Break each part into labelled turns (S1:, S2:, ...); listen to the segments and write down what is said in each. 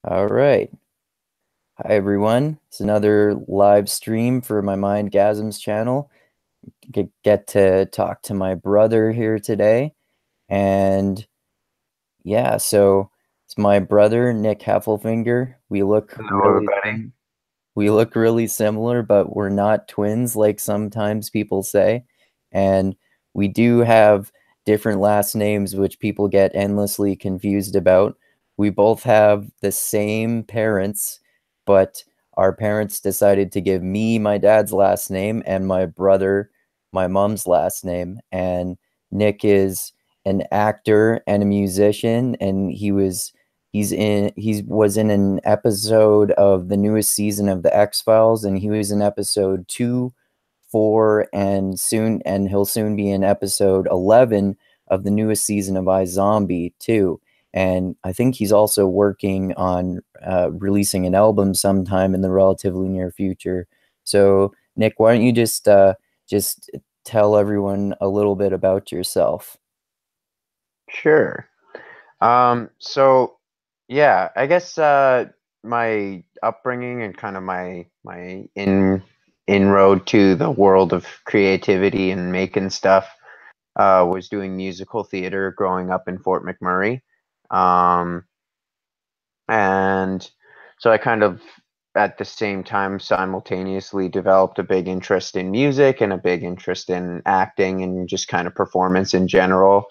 S1: All right. Hi, everyone. It's another live stream for my Mindgasms channel. Get to talk to my brother here today. And yeah, so it's my brother, Nick Heffelfinger.
S2: Hello, everybody.
S1: We look really similar, but we're not twins like sometimes people say. And we do have different last names, which people get endlessly confused about. We both have the same parents, but our parents decided to give me my dad's last name and my brother my mom's last name. And Nick is an actor and a musician, and he was in an episode of the newest season of the X-Files, and he was in episode 2, 4, and he'll soon be in episode 11 of the newest season of iZombie too. And I think he's also working on releasing an album sometime in the relatively near future. So, Nick, why don't you just tell everyone a little bit about yourself?
S2: Sure. So yeah, I guess my upbringing and kind of my inroad to the world of creativity and making stuff was doing musical theater growing up in Fort McMurray. Um, and so I kind of at the same time simultaneously developed a big interest in music and a big interest in acting and just kind of performance in general.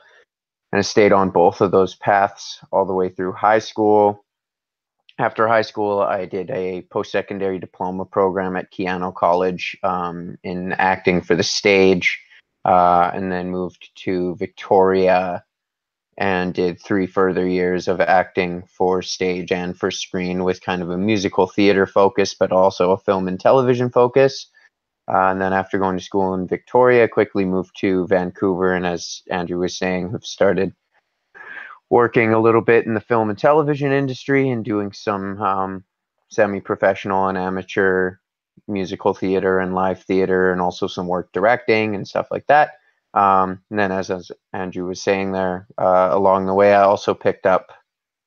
S2: And I stayed on both of those paths all the way through high school. After high school, I did a post-secondary diploma program at Keano College in acting for the stage, and then moved to Victoria and did 3 further years of acting for stage and for screen with kind of a musical theater focus, but also a film and television focus. And then after going to school in Victoria, quickly moved to Vancouver, and as Andrew was saying, have started working a little bit in the film and television industry and doing some semi-professional and amateur musical theater and live theater, and also some work directing and stuff like that. And then, as Andrew was saying there, along the way, I also picked up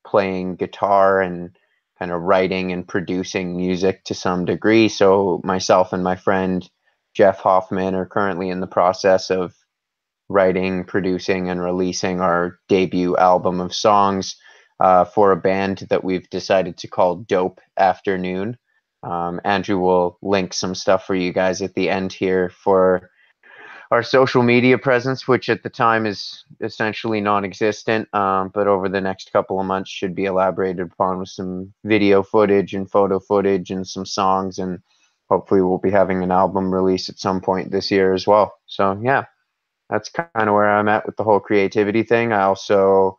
S2: playing guitar and kind of writing and producing music to some degree. So myself and my friend Jeff Hoffman are currently in the process of writing, producing, and releasing our debut album of songs for a band that we've decided to call Dope Afternoon. Andrew will link some stuff for you guys at the end here for our social media presence, which at the time is essentially non-existent, but over the next couple of months should be elaborated upon with some video footage and photo footage and some songs, and hopefully we'll be having an album release at some point this year as well. So yeah, that's kind of where I'm at with the whole creativity thing. I also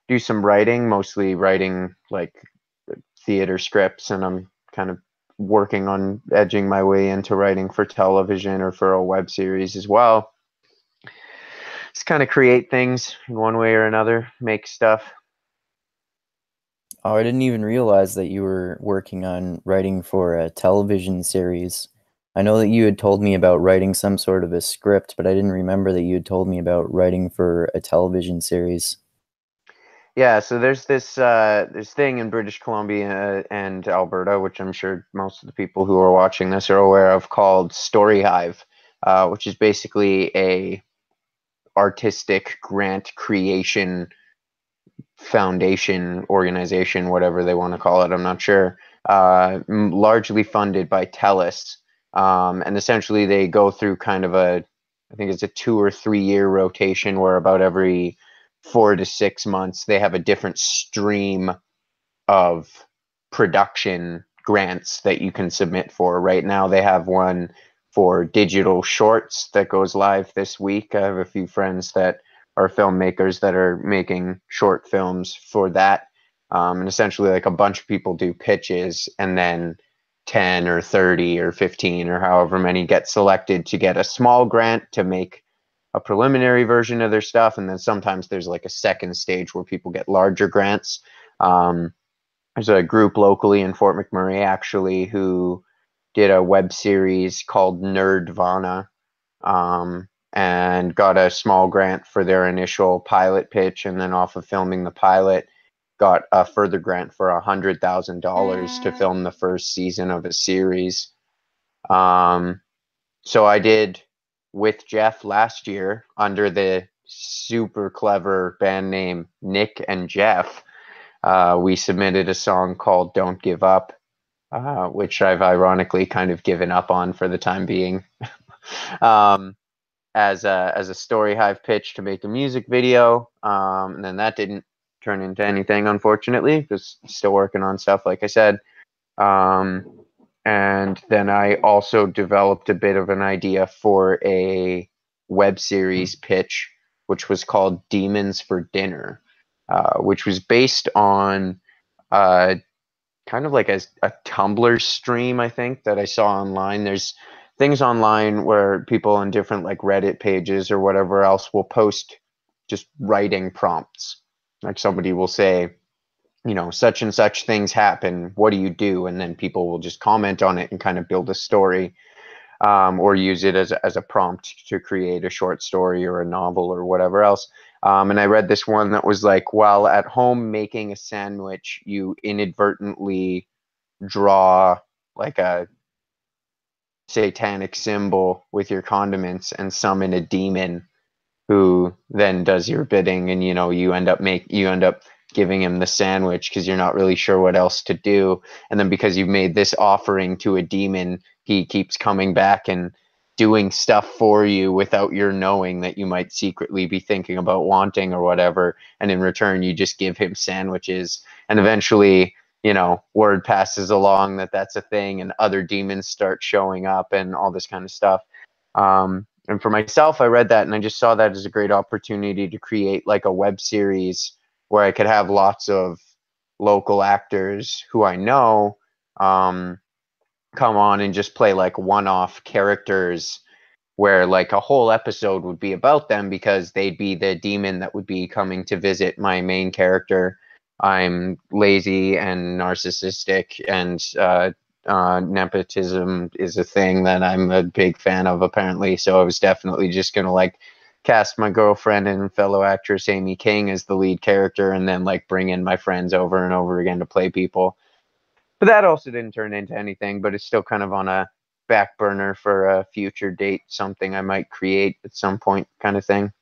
S2: do some writing, mostly writing like theater scripts, and I'm kind of working on edging my way into writing for television or for a web series as well. Just kind of create things in one way or another, make stuff.
S1: Oh, I didn't even realize that you were working on writing for a television series. I know that you had told me about writing some sort of a script, but I didn't remember that you had told me about writing for a television series.
S2: Yeah, so there's this thing in British Columbia and Alberta, which I'm sure most of the people who are watching this are aware of, called Story Hive, which is basically a artistic grant creation foundation organization, whatever they want to call it. I'm not sure. Largely funded by TELUS, and essentially they go through kind of I think it's a 2 or 3 year rotation where about every 4 to 6 months they have a different stream of production grants that you can submit for. Right now, they have one for digital shorts that goes live this week. I have a few friends that are filmmakers that are making short films for that. And essentially, like a bunch of people do pitches, and then 10 or 30 or 15 or however many get selected to get a small grant to make a preliminary version of their stuff. And then sometimes there's like a second stage where people get larger grants. Um, there's a group locally in Fort McMurray actually who did a web series called Nerdvana, and got a small grant for their initial pilot pitch, and then off of filming the pilot got a further grant for $100,000 to film the first season of a series. So I did with Jeff last year under the super clever band name Nick and Jeff. We submitted a song called Don't Give Up, which I've ironically kind of given up on for the time being. As a story Hive pitch to make a music video, and then that didn't turn into anything, unfortunately, because still working on stuff, like I said. And then I also developed a bit of an idea for a web series pitch, which was called Demons for Dinner, which was based on kind of like a Tumblr stream, I think, that I saw online. There's things online where people on different like Reddit pages or whatever else will post just writing prompts. Like somebody will say, you know, such and such things happen. What do you do? And then people will just comment on it and kind of build a story, or use it as a prompt to create a short story or a novel or whatever else. And I read this one that was like, while at home making a sandwich, you inadvertently draw like a satanic symbol with your condiments and summon a demon who then does your bidding, and you end up giving him the sandwich because you're not really sure what else to do. And then because you've made this offering to a demon, he keeps coming back and doing stuff for you without your knowing that you might secretly be thinking about wanting or whatever. And in return, you just give him sandwiches. And eventually, word passes along that that's a thing, and other demons start showing up and all this kind of stuff. And for myself, I read that and I just saw that as a great opportunity to create like a web series where I could have lots of local actors who I know come on and just play like one-off characters where like a whole episode would be about them because they'd be the demon that would be coming to visit my main character. I'm lazy and narcissistic, and nepotism is a thing that I'm a big fan of, apparently. So I was definitely just gonna like cast my girlfriend and fellow actress Amy King as the lead character, and then like bring in my friends over and over again to play people. But that also didn't turn into anything, but it's still kind of on a back burner for a future date, something I might create at some point, kind of thing.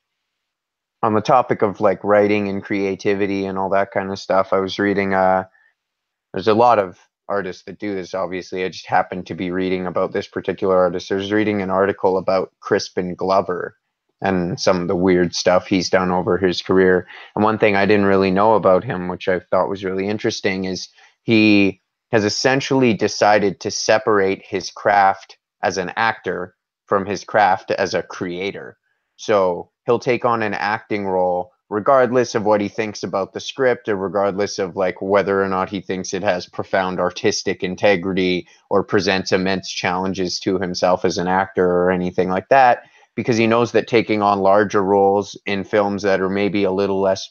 S2: On the topic of like writing and creativity and all that kind of stuff, I was reading there's a lot of artists that do this, obviously. I just happened to be reading about this particular artist. I was reading an article about Crispin Glover and some of the weird stuff he's done over his career. And one thing I didn't really know about him, which I thought was really interesting, is he has essentially decided to separate his craft as an actor from his craft as a creator. So he'll take on an acting role regardless of what he thinks about the script, or regardless of like whether or not he thinks it has profound artistic integrity or presents immense challenges to himself as an actor or anything like that, because he knows that taking on larger roles in films that are maybe a little less,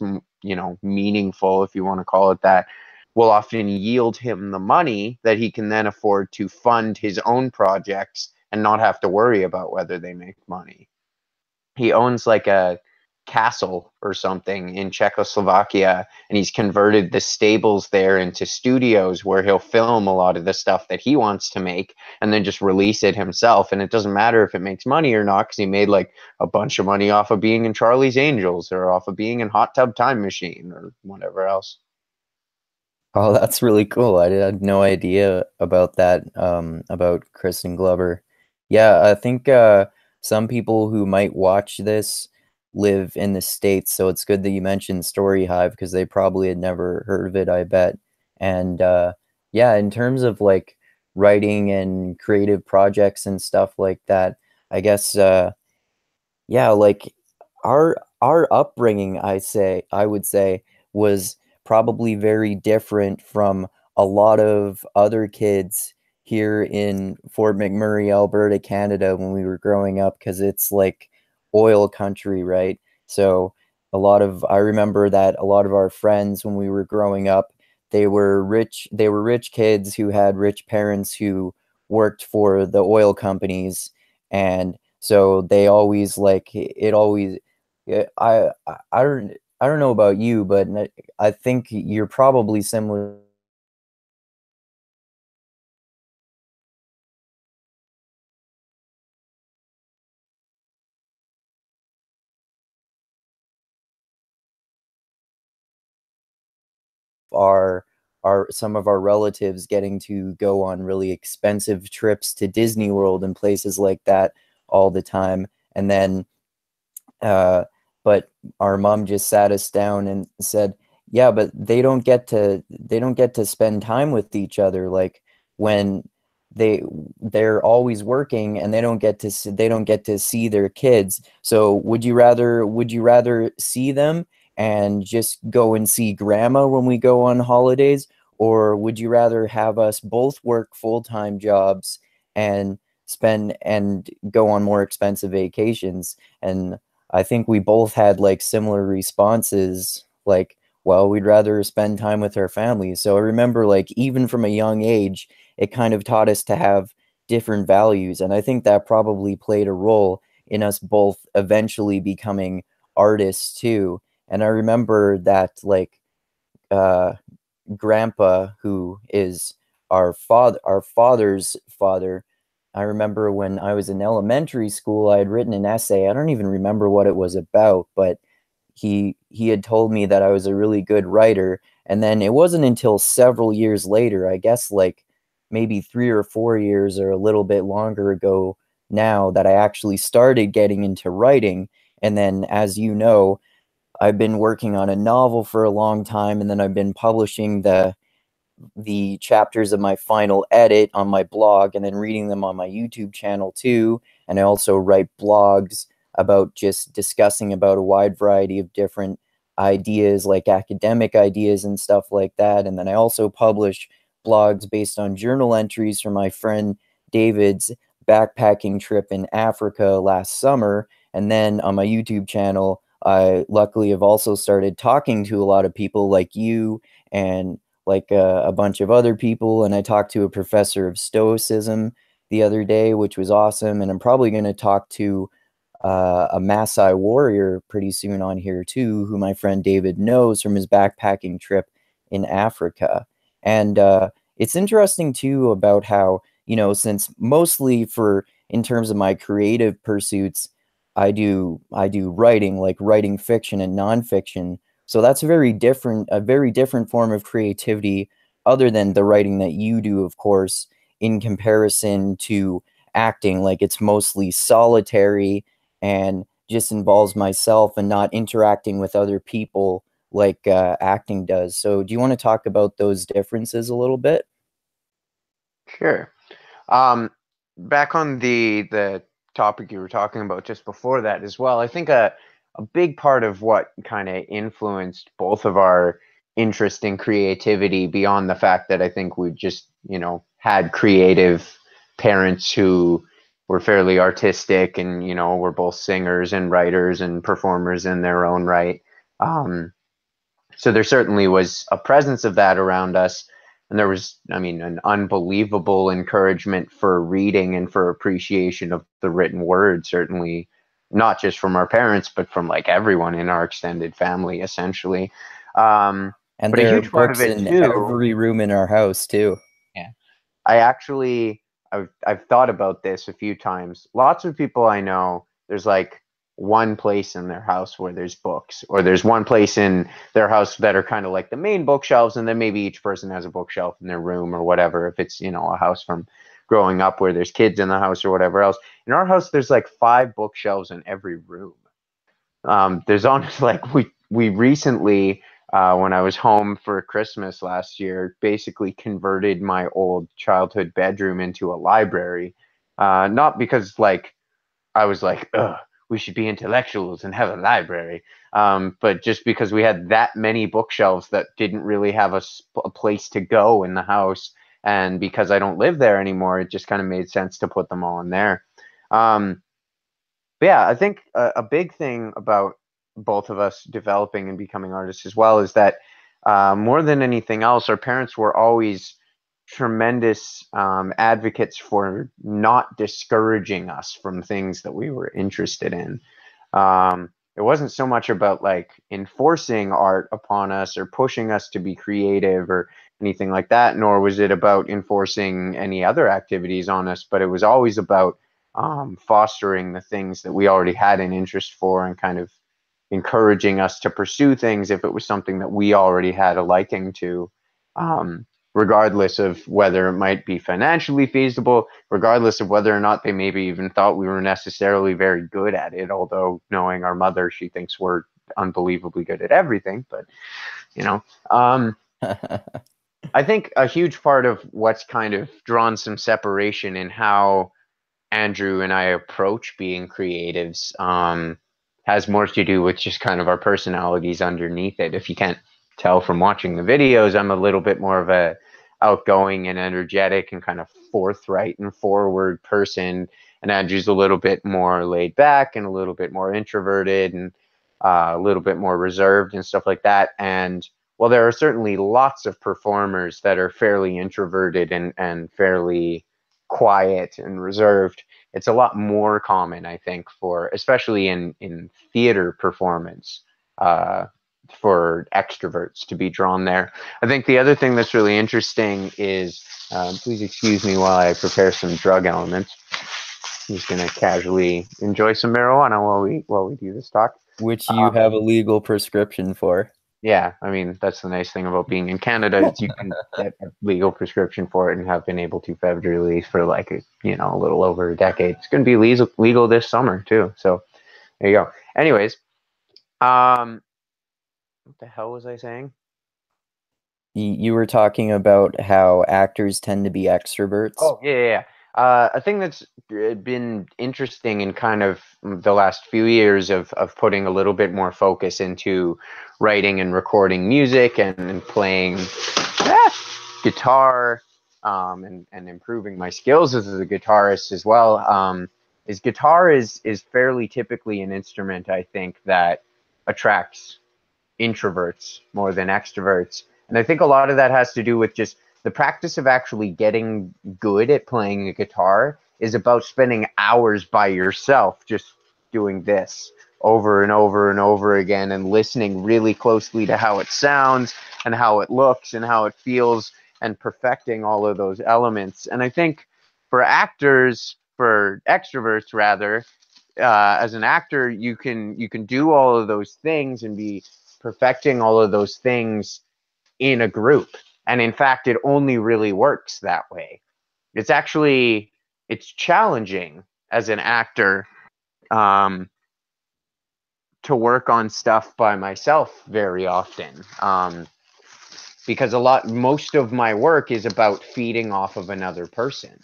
S2: meaningful, if you want to call it that, will often yield him the money that he can then afford to fund his own projects and not have to worry about whether they make money. He owns like a castle or something in Czechoslovakia, and he's converted the stables there into studios where he'll film a lot of the stuff that he wants to make and then just release it himself. And it doesn't matter if it makes money or not, because he made like a bunch of money off of being in Charlie's Angels or off of being in Hot Tub Time Machine or whatever else.
S1: Oh, that's really cool. I had no idea about that, about Kristen Glover. Yeah, I think some people who might watch this live in the States, so it's good that you mentioned Story Hive because they probably had never heard of it, I bet. And yeah, in terms of like writing and creative projects and stuff like that, I guess yeah, like our upbringing, I would say, was probably very different from a lot of other kids here in Fort McMurray, Alberta, Canada, when we were growing up, because it's like oil country, right? So I remember that a lot of our friends when we were growing up, they were rich kids who had rich parents who worked for the oil companies, and so they always like it always I I don't know about you, but I think you're probably similar our some of our relatives getting to go on really expensive trips to Disney World and places like that all the time. And then uh but our mom just sat us down and said, "Yeah, but they don't get to spend time with each other, like when they they're always working and they don't get to see their kids. So would you rather see them and just go and see grandma when we go on holidays, or would you rather have us both work full-time jobs and spend and go on more expensive vacations?" And I think we both had like similar responses, like, well, we'd rather spend time with our families. So I remember, like, even from a young age, it kind of taught us to have different values. And I think that probably played a role in us both eventually becoming artists too. And I remember that, like, uh, grandpa, who is our father's father. I remember when I was in elementary school, I had written an essay. I don't even remember what it was about, but he had told me that I was a really good writer. And then it wasn't until several years later, I guess like maybe 3 or 4 years or a little bit longer ago now, that I actually started getting into writing. And then, as you know, I've been working on a novel for a long time, and then I've been publishing the chapters of my final edit on my blog and then reading them on my YouTube channel too. And I also write blogs about just discussing about a wide variety of different ideas, like academic ideas and stuff like that. And then I also publish blogs based on journal entries from my friend David's backpacking trip in Africa last summer. And then on my YouTube channel, I luckily have also started talking to a lot of people like you and like a bunch of other people. And I talked to a professor of Stoicism the other day, which was awesome. And I'm probably going to talk to a Maasai warrior pretty soon on here too, who my friend David knows from his backpacking trip in Africa. And it's interesting too about how, you know, since mostly for in terms of my creative pursuits, I do writing, like writing fiction and nonfiction. So that's a very different form of creativity, other than the writing that you do, of course, in comparison to acting. Like it's mostly solitary and just involves myself and not interacting with other people like acting does. So do you want to talk about those differences a little bit?
S2: Sure. Um, Back on the topic you were talking about just before that as well, I think a big part of what kind of influenced both of our interest in creativity, beyond the fact that I think we just, had creative parents who were fairly artistic and, were both singers and writers and performers in their own right. Um, so there certainly was a presence of that around us. And there was, I mean, an unbelievable encouragement for reading and for appreciation of the written word, certainly not just from our parents, but from like everyone in our extended family, essentially. Um,
S1: And
S2: but a
S1: there are
S2: huge part of
S1: books
S2: it
S1: in
S2: too.
S1: every room in our house too.
S2: Yeah. I actually, I've thought about this a few times. Lots of people I know, there's like one place in their house where there's books, or there's one place in their house that are kind of like the main bookshelves, and then maybe each person has a bookshelf in their room or whatever. If it's, a house from growing up where there's kids in the house or whatever else. In our house, there's like 5 bookshelves in every room. There's honestly like we recently, when I was home for Christmas last year, basically converted my old childhood bedroom into a library. Not because like I was like, ugh, we should be intellectuals and have a library, but just because we had that many bookshelves that didn't really have a place to go in the house, and because I don't live there anymore, it just kind of made sense to put them all in there. Um, but yeah, I think a big thing about both of us developing and becoming artists as well is that, more than anything else, our parents were always tremendous advocates for not discouraging us from things that we were interested in. it wasn't so much about like enforcing art upon us or pushing us to be creative or anything like that, nor was it about enforcing any other activities on us, but it was always about fostering the things that we already had an interest for and kind of encouraging us to pursue things if it was something that we already had a liking to, um, regardless of whether it might be financially feasible, regardless of whether or not they maybe even thought we were necessarily very good at it. Although knowing our mother, she thinks we're unbelievably good at everything. But you know, I think a huge part of what's kind of drawn some separation in how Andrew and I approach being creatives has more to do with just kind of our personalities underneath it. If you can't tell from watching the videos, I'm a little bit more of a outgoing and energetic and kind of forthright and forward person, and Andrew's a little bit more laid back and a little bit more introverted and a little bit more reserved and stuff like that. And well, there are certainly lots of performers that are fairly introverted and fairly quiet and reserved. It's a lot more common, I think, for especially in theater performance, for extroverts to be drawn there. I think the other thing that's really interesting is, please excuse me while I prepare some drug elements. I'm just gonna casually enjoy some marijuana while we do this talk.
S1: Which you have a legal prescription for.
S2: Yeah, I mean, that's the nice thing about being in Canada is you can get a legal prescription for it and have been able to federally for like a little over a decade. It's going to be legal this summer too. So there you go. Anyways, what the hell was I saying?
S1: You were talking about how actors tend to be extroverts.
S2: Oh, yeah. A thing that's been interesting in kind of the last few years of putting a little bit more focus into writing and recording music and playing guitar, and improving my skills as a guitarist as well, is guitar is fairly typically an instrument, I think, that attracts introverts more than extroverts. And I think a lot of that has to do with just the practice of actually getting good at playing a guitar is about spending hours by yourself just doing this over and over and over again and listening really closely to how it sounds and how it looks and how it feels and perfecting all of those elements. And I think for actors, for extroverts rather, as an actor, you can do all of those things and be perfecting all of those things in a group. And in fact, it only really works that way. It's challenging as an actor, to work on stuff by myself very often, because most of my work is about feeding off of another person.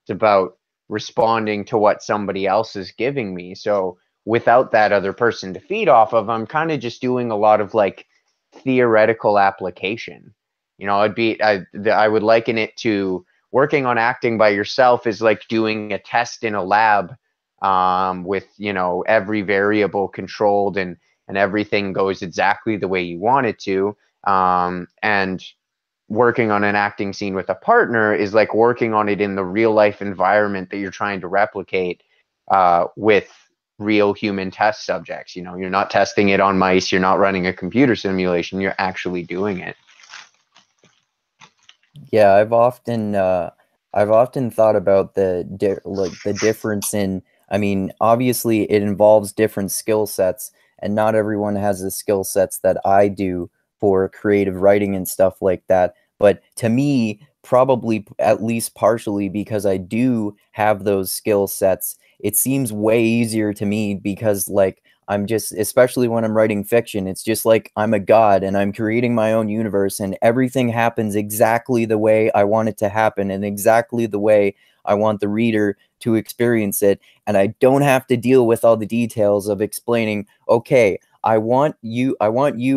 S2: It's about responding to what somebody else is giving me. So without that other person to feed off of, I'm kind of just doing a lot of like theoretical application. I would liken it to working on acting by yourself is like doing a test in a lab, with every variable controlled and everything goes exactly the way you want it to. And working on an acting scene with a partner is like working on it in the real life environment that you're trying to replicate, with real human test subjects. You're not testing it on mice, you're not running a computer simulation, you're actually doing it.
S1: Yeah, I've often thought about the difference in, I mean, obviously it involves different skill sets, and not everyone has the skill sets that I do for creative writing and stuff like that. But to me, probably at least partially because I do have those skill sets, it seems way easier to me because like I'm just, especially when I'm writing fiction, it's just like I'm a god and I'm creating my own universe and everything happens exactly the way I want it to happen and exactly the way I want the reader to experience it. And I don't have to deal with all the details of explaining, okay, I want you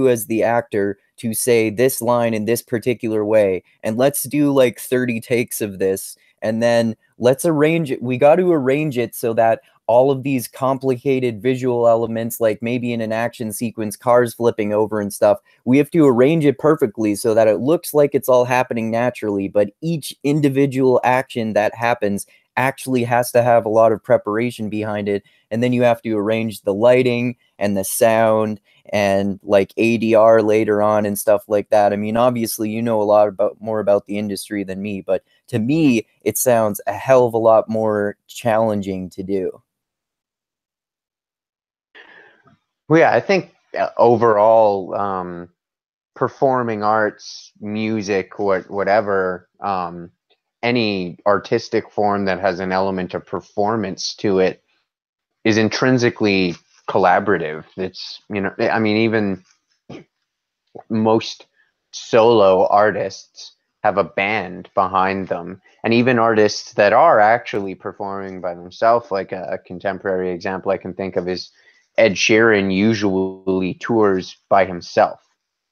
S1: as the actor to say this line in this particular way, and let's do like 30 takes of this, and then let's arrange it. We got to arrange it so that all of these complicated visual elements, like maybe in an action sequence, cars flipping over and stuff, we have to arrange it perfectly so that it looks like it's all happening naturally, but each individual action that happens actually has to have a lot of preparation behind it, and then you have to arrange the lighting and the sound and like ADR later on and stuff like that. I mean, obviously you know a lot about more about the industry than me, but to me it sounds a hell of a lot more challenging to do.
S2: Well, yeah, I think overall, performing arts, music, whatever, any artistic form that has an element of performance to it is intrinsically collaborative. It's, you know, I mean, even most solo artists have a band behind them, and even artists that are actually performing by themselves, like a contemporary example I can think of is Ed Sheeran usually tours by himself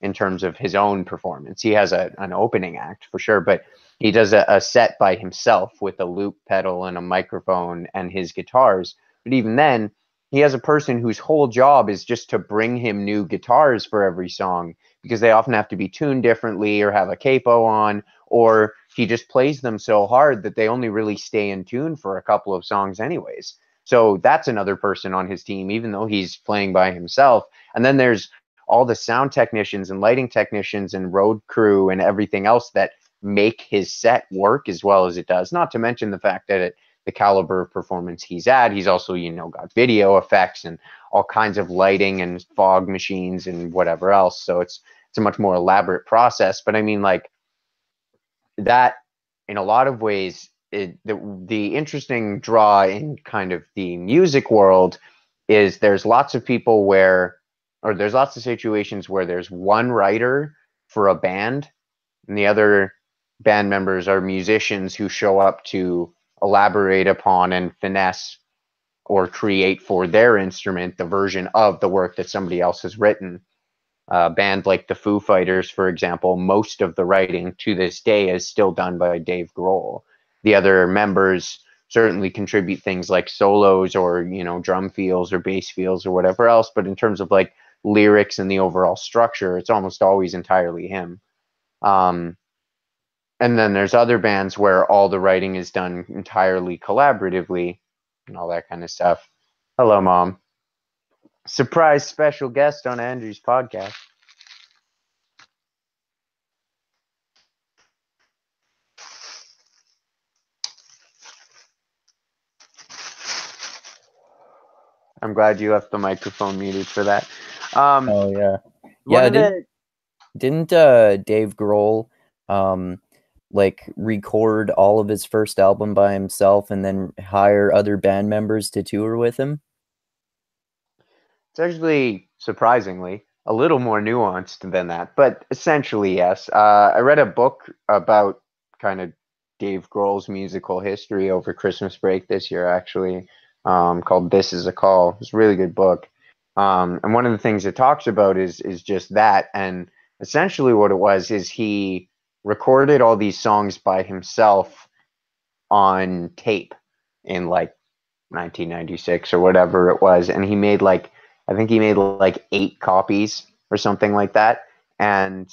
S2: in terms of his own performance. He has an opening act for sure, but he does a set by himself with a loop pedal and a microphone and his guitars. But even then, he has a person whose whole job is just to bring him new guitars for every song, because they often have to be tuned differently or have a capo on, or he just plays them so hard that they only really stay in tune for a couple of songs anyways. So that's another person on his team, even though he's playing by himself. And then there's all the sound technicians and lighting technicians and road crew and everything else that make his set work as well as it does. Not to mention the fact that the caliber of performance he's at, he's also, you know, got video effects and all kinds of lighting and fog machines and whatever else. So it's a much more elaborate process. But I mean, like, that in a lot of ways, the interesting draw in kind of the music world is there's lots of people where, or there's lots of situations where there's one writer for a band and the other band members are musicians who show up to elaborate upon and finesse or create for their instrument the version of the work that somebody else has written. A band like the Foo Fighters, for example, most of the writing to this day is still done by Dave Grohl. The other members certainly contribute things like solos or, you know, drum feels or bass feels or whatever else, but in terms of like lyrics and the overall structure, it's almost always entirely him. Um, and then there's other bands where all the writing is done entirely collaboratively and all that kind of stuff. Hello, Mom. Surprise special guest on Andrew's podcast. I'm glad you left the microphone muted for that.
S1: Oh yeah.
S2: One
S1: Yeah,
S2: of the
S1: didn't Dave Grohl like record all of his first album by himself and then hire other band members to tour with him?
S2: It's actually surprisingly a little more nuanced than that, but essentially yes. I read a book about kind of Dave Grohl's musical history over Christmas break this year, actually, called "This Is a Call." It's a really good book, and one of the things it talks about is just that. And essentially, what it was is he recorded all these songs by himself on tape in like 1996 or whatever it was, and he made like, I think he made like 8 copies or something like that, and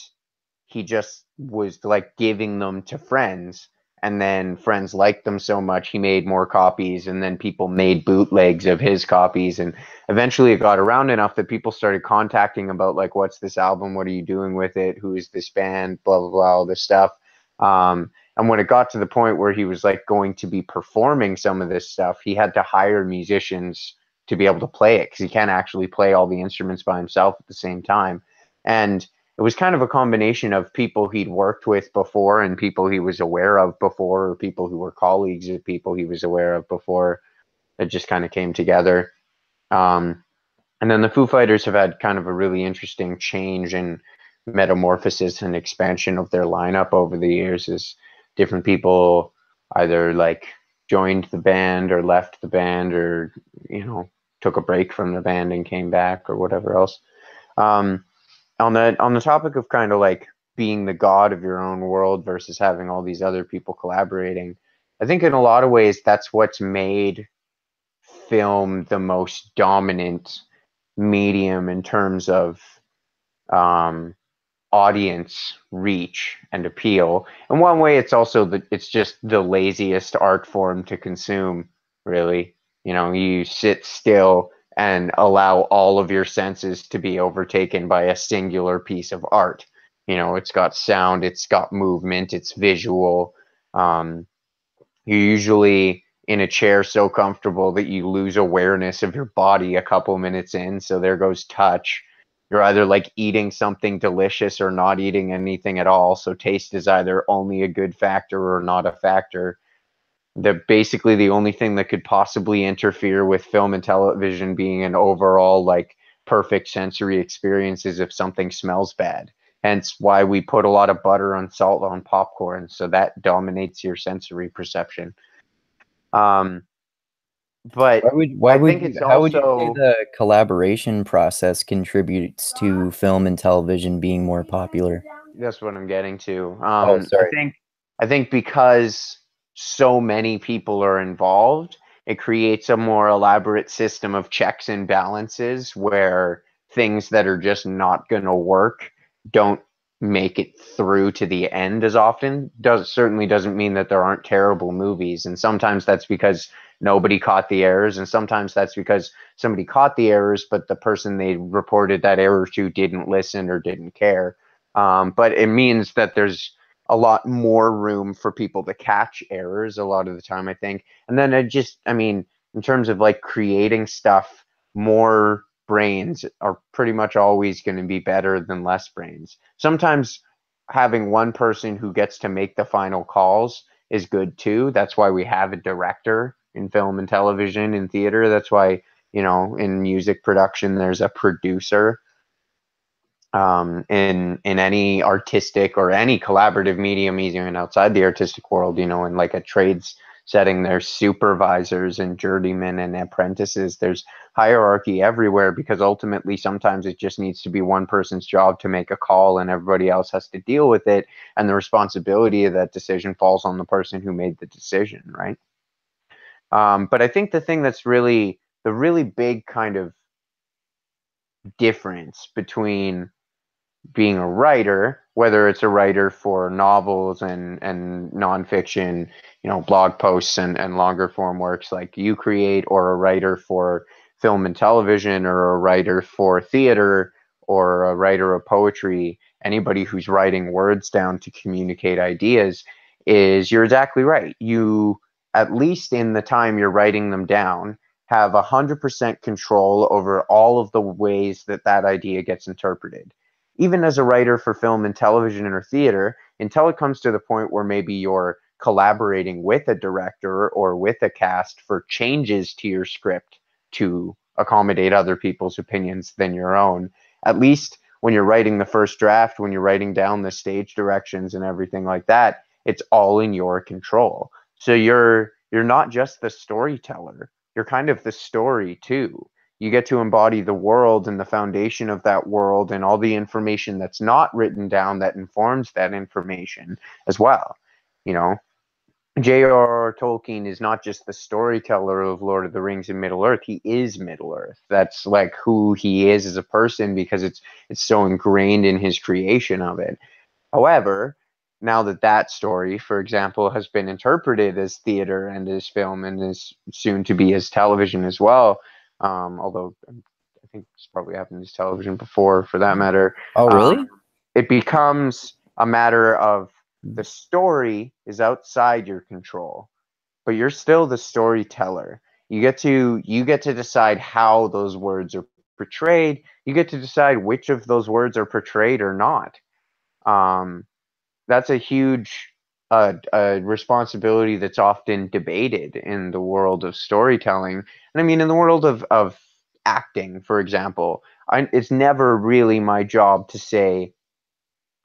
S2: he just was like giving them to friends, and then friends liked them so much he made more copies, and then people made bootlegs of his copies, and eventually it got around enough that people started contacting about like, what's this album, what are you doing with it, who is this band, blah blah blah, all this stuff. And when it got to the point where he was like going to be performing some of this stuff, he had to hire musicians to be able to play it, because he can't actually play all the instruments by himself at the same time. And it was kind of a combination of people he'd worked with before and people he was aware of before, or people who were colleagues of people he was aware of before, that just kind of came together. Um, and then the Foo Fighters have had kind of a really interesting change and metamorphosis and expansion of their lineup over the years, as different people either like joined the band or left the band, or, you know, took a break from the band and came back or whatever else. Um, on the topic of kind of like being the god of your own world versus having all these other people collaborating, I think in a lot of ways that's what's made film the most dominant medium in terms of um, audience reach and appeal. And one way, it's also it's just the laziest art form to consume, really. You sit still and allow all of your senses to be overtaken by a singular piece of art. It's got sound, it's got movement, it's visual. You're usually in a chair so comfortable that you lose awareness of your body a couple minutes in. So there goes touch. You're either like eating something delicious or not eating anything at all. So taste is either only a good factor or not a factor. Basically the only thing that could possibly interfere with film and television being an overall like perfect sensory experience is if something smells bad. Hence why we put a lot of butter and salt on popcorn, so that dominates your sensory perception. But I think it's
S1: How would you say
S2: also,
S1: the collaboration process contributes to film and television being more popular?
S2: that's what I'm getting to.
S1: Oh,
S2: I
S1: sorry.
S2: think because so many people are involved, it creates a more elaborate system of checks and balances where things that are just not going to work don't make it through to the end as often. Certainly doesn't mean that there aren't terrible movies, and sometimes that's because nobody caught the errors, and sometimes that's because somebody caught the errors, but the person they reported that error to didn't listen or didn't care. But it means that there's a lot more room for people to catch errors a lot of the time, I think. And then in terms of like creating stuff, more brains are pretty much always going to be better than less brains. Sometimes having one person who gets to make the final calls is good too. That's why we have a director in film and television and theater. That's why, in music production, there's a producer. In any artistic or any collaborative medium, even outside the artistic world, in like a trades setting, there's supervisors and journeymen and apprentices. There's hierarchy everywhere because ultimately sometimes it just needs to be one person's job to make a call and everybody else has to deal with it. And the responsibility of that decision falls on the person who made the decision, right? But I think the thing that's the really big kind of difference between being a writer, whether it's a writer for novels and nonfiction, blog posts and longer form works like you create, or a writer for film and television, or a writer for theater, or a writer of poetry, anybody who's writing words down to communicate ideas, is you're exactly right. You, at least in the time you're writing them down, have 100% control over all of the ways that that idea gets interpreted. Even as a writer for film and television or theater, until it comes to the point where maybe you're collaborating with a director or with a cast for changes to your script to accommodate other people's opinions than your own, at least when you're writing the first draft, when you're writing down the stage directions and everything like that, it's all in your control. So you're not just the storyteller, you're kind of the story too. You get to embody the world and the foundation of that world and all the information that's not written down that informs that information as well. J.R.R. Tolkien is not just the storyteller of Lord of the Rings and Middle Earth. He is Middle Earth. That's like who he is as a person because it's so ingrained in his creation of it. However, now that story, for example, has been interpreted as theater and as film and is soon to be as television as well, although I think it's probably happened as television before, for that matter.
S1: Oh, really?
S2: It becomes a matter of the story is outside your control, but you're still the storyteller. You get to decide how those words are portrayed. You get to decide which of those words are portrayed or not. That's a huge responsibility that's often debated in the world of storytelling. And I mean, in the world of acting, for example, it's never really my job to say,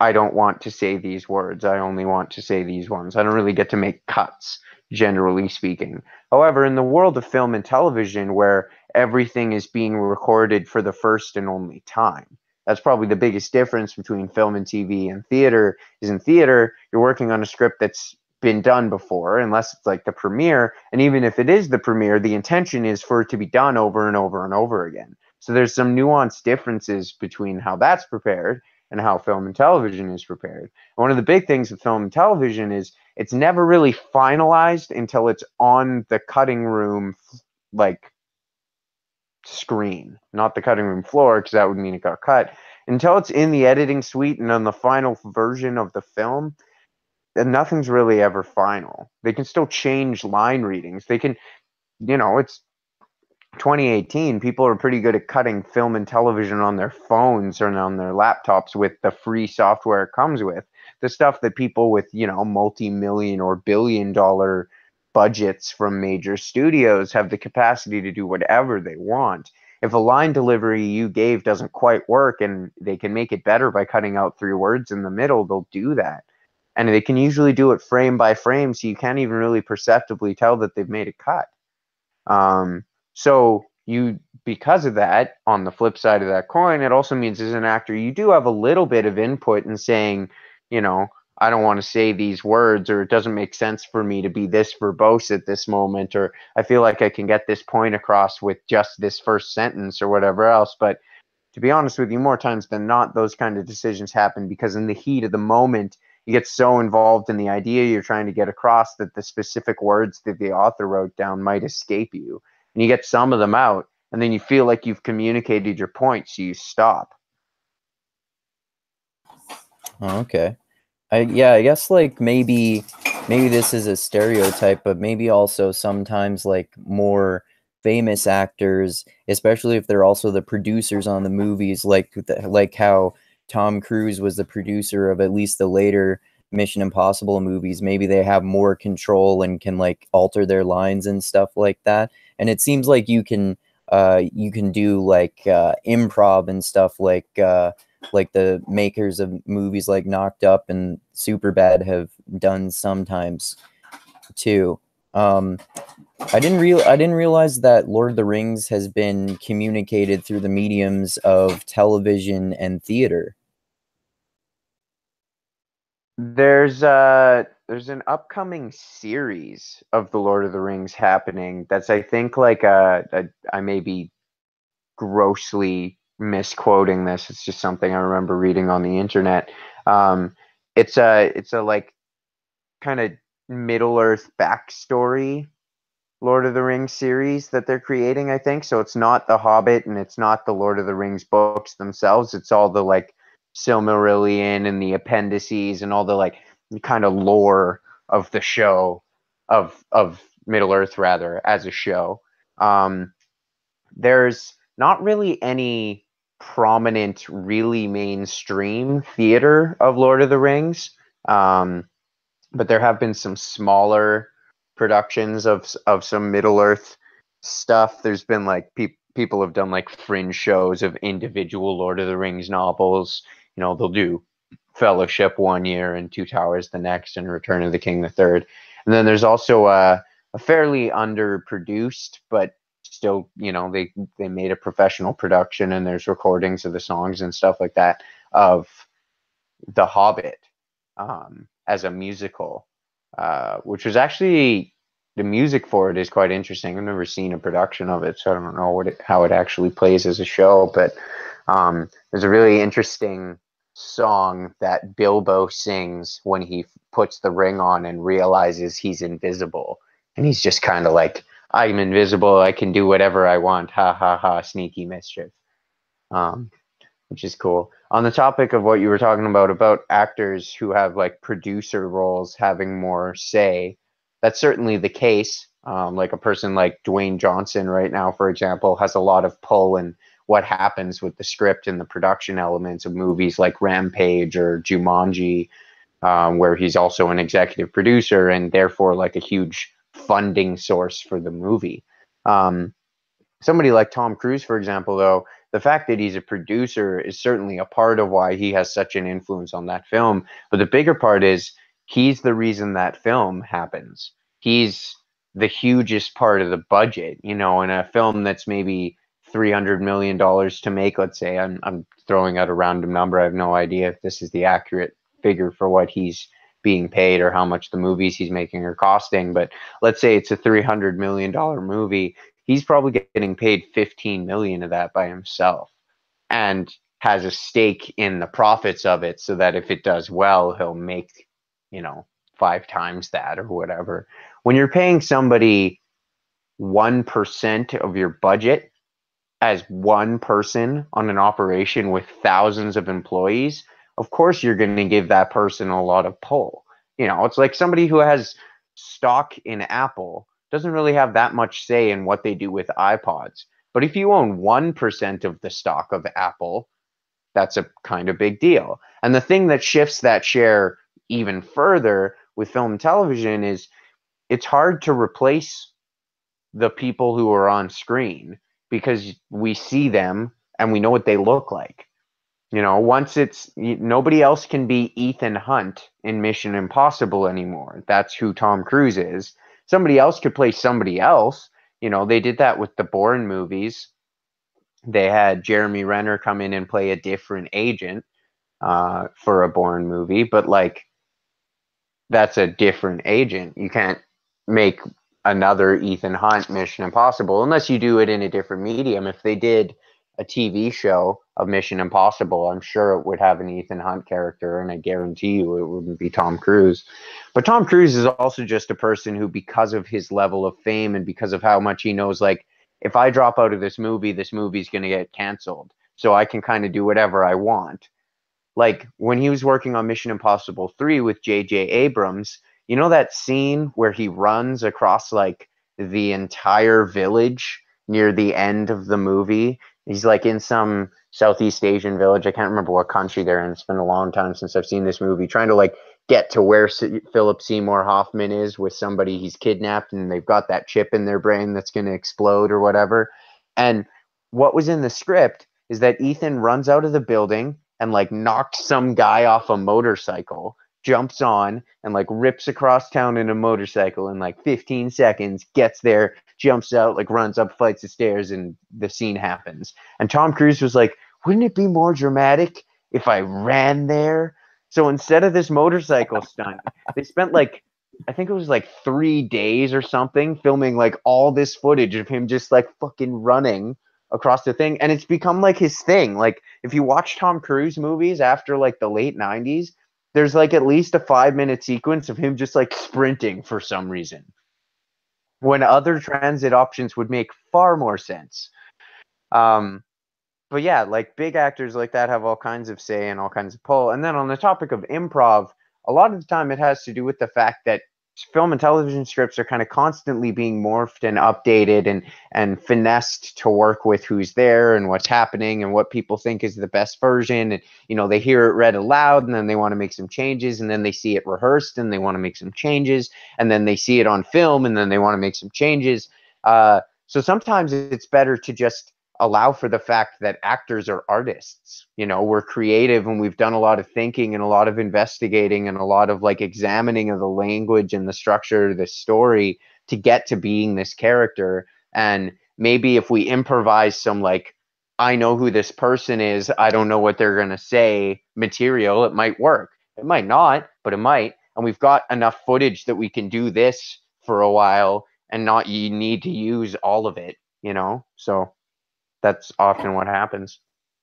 S2: I don't want to say these words. I only want to say these ones. I don't really get to make cuts, generally speaking. However, in the world of film and television, where everything is being recorded for the first and only time, that's probably the biggest difference between film and TV and theater. Is in theater, you're working on a script that's been done before, unless it's like the premiere. And even if it is the premiere, the intention is for it to be done over and over and over again. So there's some nuanced differences between how that's prepared. and how film and television is prepared. And one of the big things with film and television is it's never really finalized until it's on the cutting room, like, screen, not the cutting room floor, because that would mean it got cut. Until it's in the editing suite and on the final version of the film, then nothing's really ever final. They can still change line readings. They can, it's 2018. People are pretty good at cutting film and television on their phones or on their laptops with the free software it comes with. The stuff that people with, multi-million or billion-dollar budgets from major studios have the capacity to do whatever they want. If a line delivery you gave doesn't quite work and they can make it better by cutting out 3 words in the middle, they'll do that. And they can usually do it frame by frame, so you can't even really perceptibly tell that they've made a cut. So because of that, on the flip side of that coin, it also means as an actor, you do have a little bit of input in saying, I don't want to say these words, or it doesn't make sense for me to be this verbose at this moment, or I feel like I can get this point across with just this first sentence or whatever else. But to be honest with you, more times than not, those kind of decisions happen because in the heat of the moment, you get so involved in the idea you're trying to get across that the specific words that the author wrote down might escape you. And you get some of them out, and then you feel like you've communicated your point, so you stop.
S1: Okay. I guess like maybe this is a stereotype, but maybe also sometimes like more famous actors, especially if they're also the producers on the movies, like how Tom Cruise was the producer of at least the later Mission Impossible movies. Maybe they have more control and can like alter their lines and stuff like that. And it seems like you can do like improv and stuff like the makers of movies like Knocked Up and Superbad have done sometimes too. I didn't realize that Lord of the Rings has been communicated through the mediums of television and theater.
S2: There's an upcoming series of the Lord of the Rings happening. That's, I think, like I may be grossly misquoting this. It's just something I remember reading on the internet. It's a like kind of Middle Earth backstory Lord of the Rings series that they're creating, I think. So it's not The Hobbit and it's not the Lord of the Rings books themselves. It's all the like Silmarillion and the appendices and all the like kind of lore of the show of Middle Earth rather as a show. There's not really any prominent, really mainstream theater of Lord of the Rings, but there have been some smaller productions of some Middle Earth stuff. There's been like people have done like fringe shows of individual Lord of the Rings novels. They'll do Fellowship one year and Two Towers the next, and Return of the King the third. And then there's also a fairly underproduced, but still, they made a professional production, and there's recordings of the songs and stuff like that of The Hobbit as a musical, which was actually, the music for it is quite interesting. I've never seen a production of it, so I don't know how it actually plays as a show, but there's a really interesting song that Bilbo sings when he puts the ring on and realizes he's invisible. And he's just kind of like, I'm invisible, I can do whatever I want, ha ha ha, sneaky mischief. Which is cool. On the topic of what you were talking about actors who have like producer roles having more say, that's certainly the case. Like a person like Dwayne Johnson right now, for example, has a lot of pull in what happens with the script and the production elements of movies like Rampage or Jumanji, where he's also an executive producer and therefore like a huge funding source for the movie. Somebody like Tom Cruise, for example, though, the fact that he's a producer is certainly a part of why he has such an influence on that film. But the bigger part is he's the reason that film happens. He's the hugest part of the budget, in a film that's maybe $300 million to make, let's say. I'm throwing out a random number. I have no idea if this is the accurate figure for what he's being paid or how much the movies he's making are costing. But let's say it's a $300 million movie. He's probably getting paid 15 million of that by himself. And has a stake in the profits of it, so that if it does well, he'll make, 5 times that or whatever. When you're paying somebody 1% of your budget as one person on an operation with thousands of employees, of course you're going to give that person a lot of pull. It's like somebody who has stock in Apple doesn't really have that much say in what they do with iPods. But if you own 1% of the stock of Apple, that's a kind of big deal. And the thing that shifts that share even further with film and television is it's hard to replace the people who are on screen because we see them and we know what they look like. Once nobody else can be Ethan Hunt in Mission Impossible anymore. That's who Tom Cruise is. Somebody else could play somebody else. They did that with the Bourne movies. They had Jeremy Renner come in and play a different agent for a Bourne movie, but like that's a different agent. You can't make another Ethan Hunt Mission Impossible unless you do it in a different medium. If they did a TV show of Mission Impossible, I'm sure it would have an Ethan Hunt character, and I guarantee you it wouldn't be Tom Cruise. But Tom Cruise is also just a person who, because of his level of fame and because of how much he knows, like, if I drop out of this movie's going to get canceled. So I can kind of do whatever I want. Like when he was working on Mission Impossible 3 with J.J. Abrams, that scene where he runs across like the entire village near the end of the movie? He's like in some Southeast Asian village. I can't remember what country they're in. It's been a long time since I've seen this movie. Trying to like get to where Philip Seymour Hoffman is with somebody he's kidnapped, and they've got that chip in their brain that's going to explode or whatever. And what was in the script is that Ethan runs out of the building and like knocks some guy off a motorcycle, jumps on and like rips across town in a motorcycle in like 15 seconds, gets there, jumps out, like runs up flights of stairs, and the scene happens. And Tom Cruise was like, wouldn't it be more dramatic if I ran there? So instead of this motorcycle stunt, they spent like, I think it was like 3 days or something filming like all this footage of him just like fucking running across the thing. And it's become like his thing. Like if you watch Tom Cruise movies after like the late 90s, there's like at least a 5-minute sequence of him just like sprinting for some reason, when other transit options would make far more sense. But yeah, like big actors like that have all kinds of say and all kinds of pull. And then on the topic of improv, a lot of the time it has to do with the fact that film and television scripts are kind of constantly being morphed and updated and finessed to work with who's there and what's happening and what people think is the best version. And they hear it read aloud and then they want to make some changes, and then they see it rehearsed and they want to make some changes, and then they see it on film and then they want to make some changes. So sometimes it's better to just allow for the fact that actors are artists. We're creative and we've done a lot of thinking and a lot of investigating and a lot of like examining of the language and the structure of the story to get to being this character. And maybe if we improvise some like, I know who this person is, I don't know what they're going to say material, it might work. It might not, but it might. And we've got enough footage that we can do this for a while and not you need to use all of it, So that's often what happens.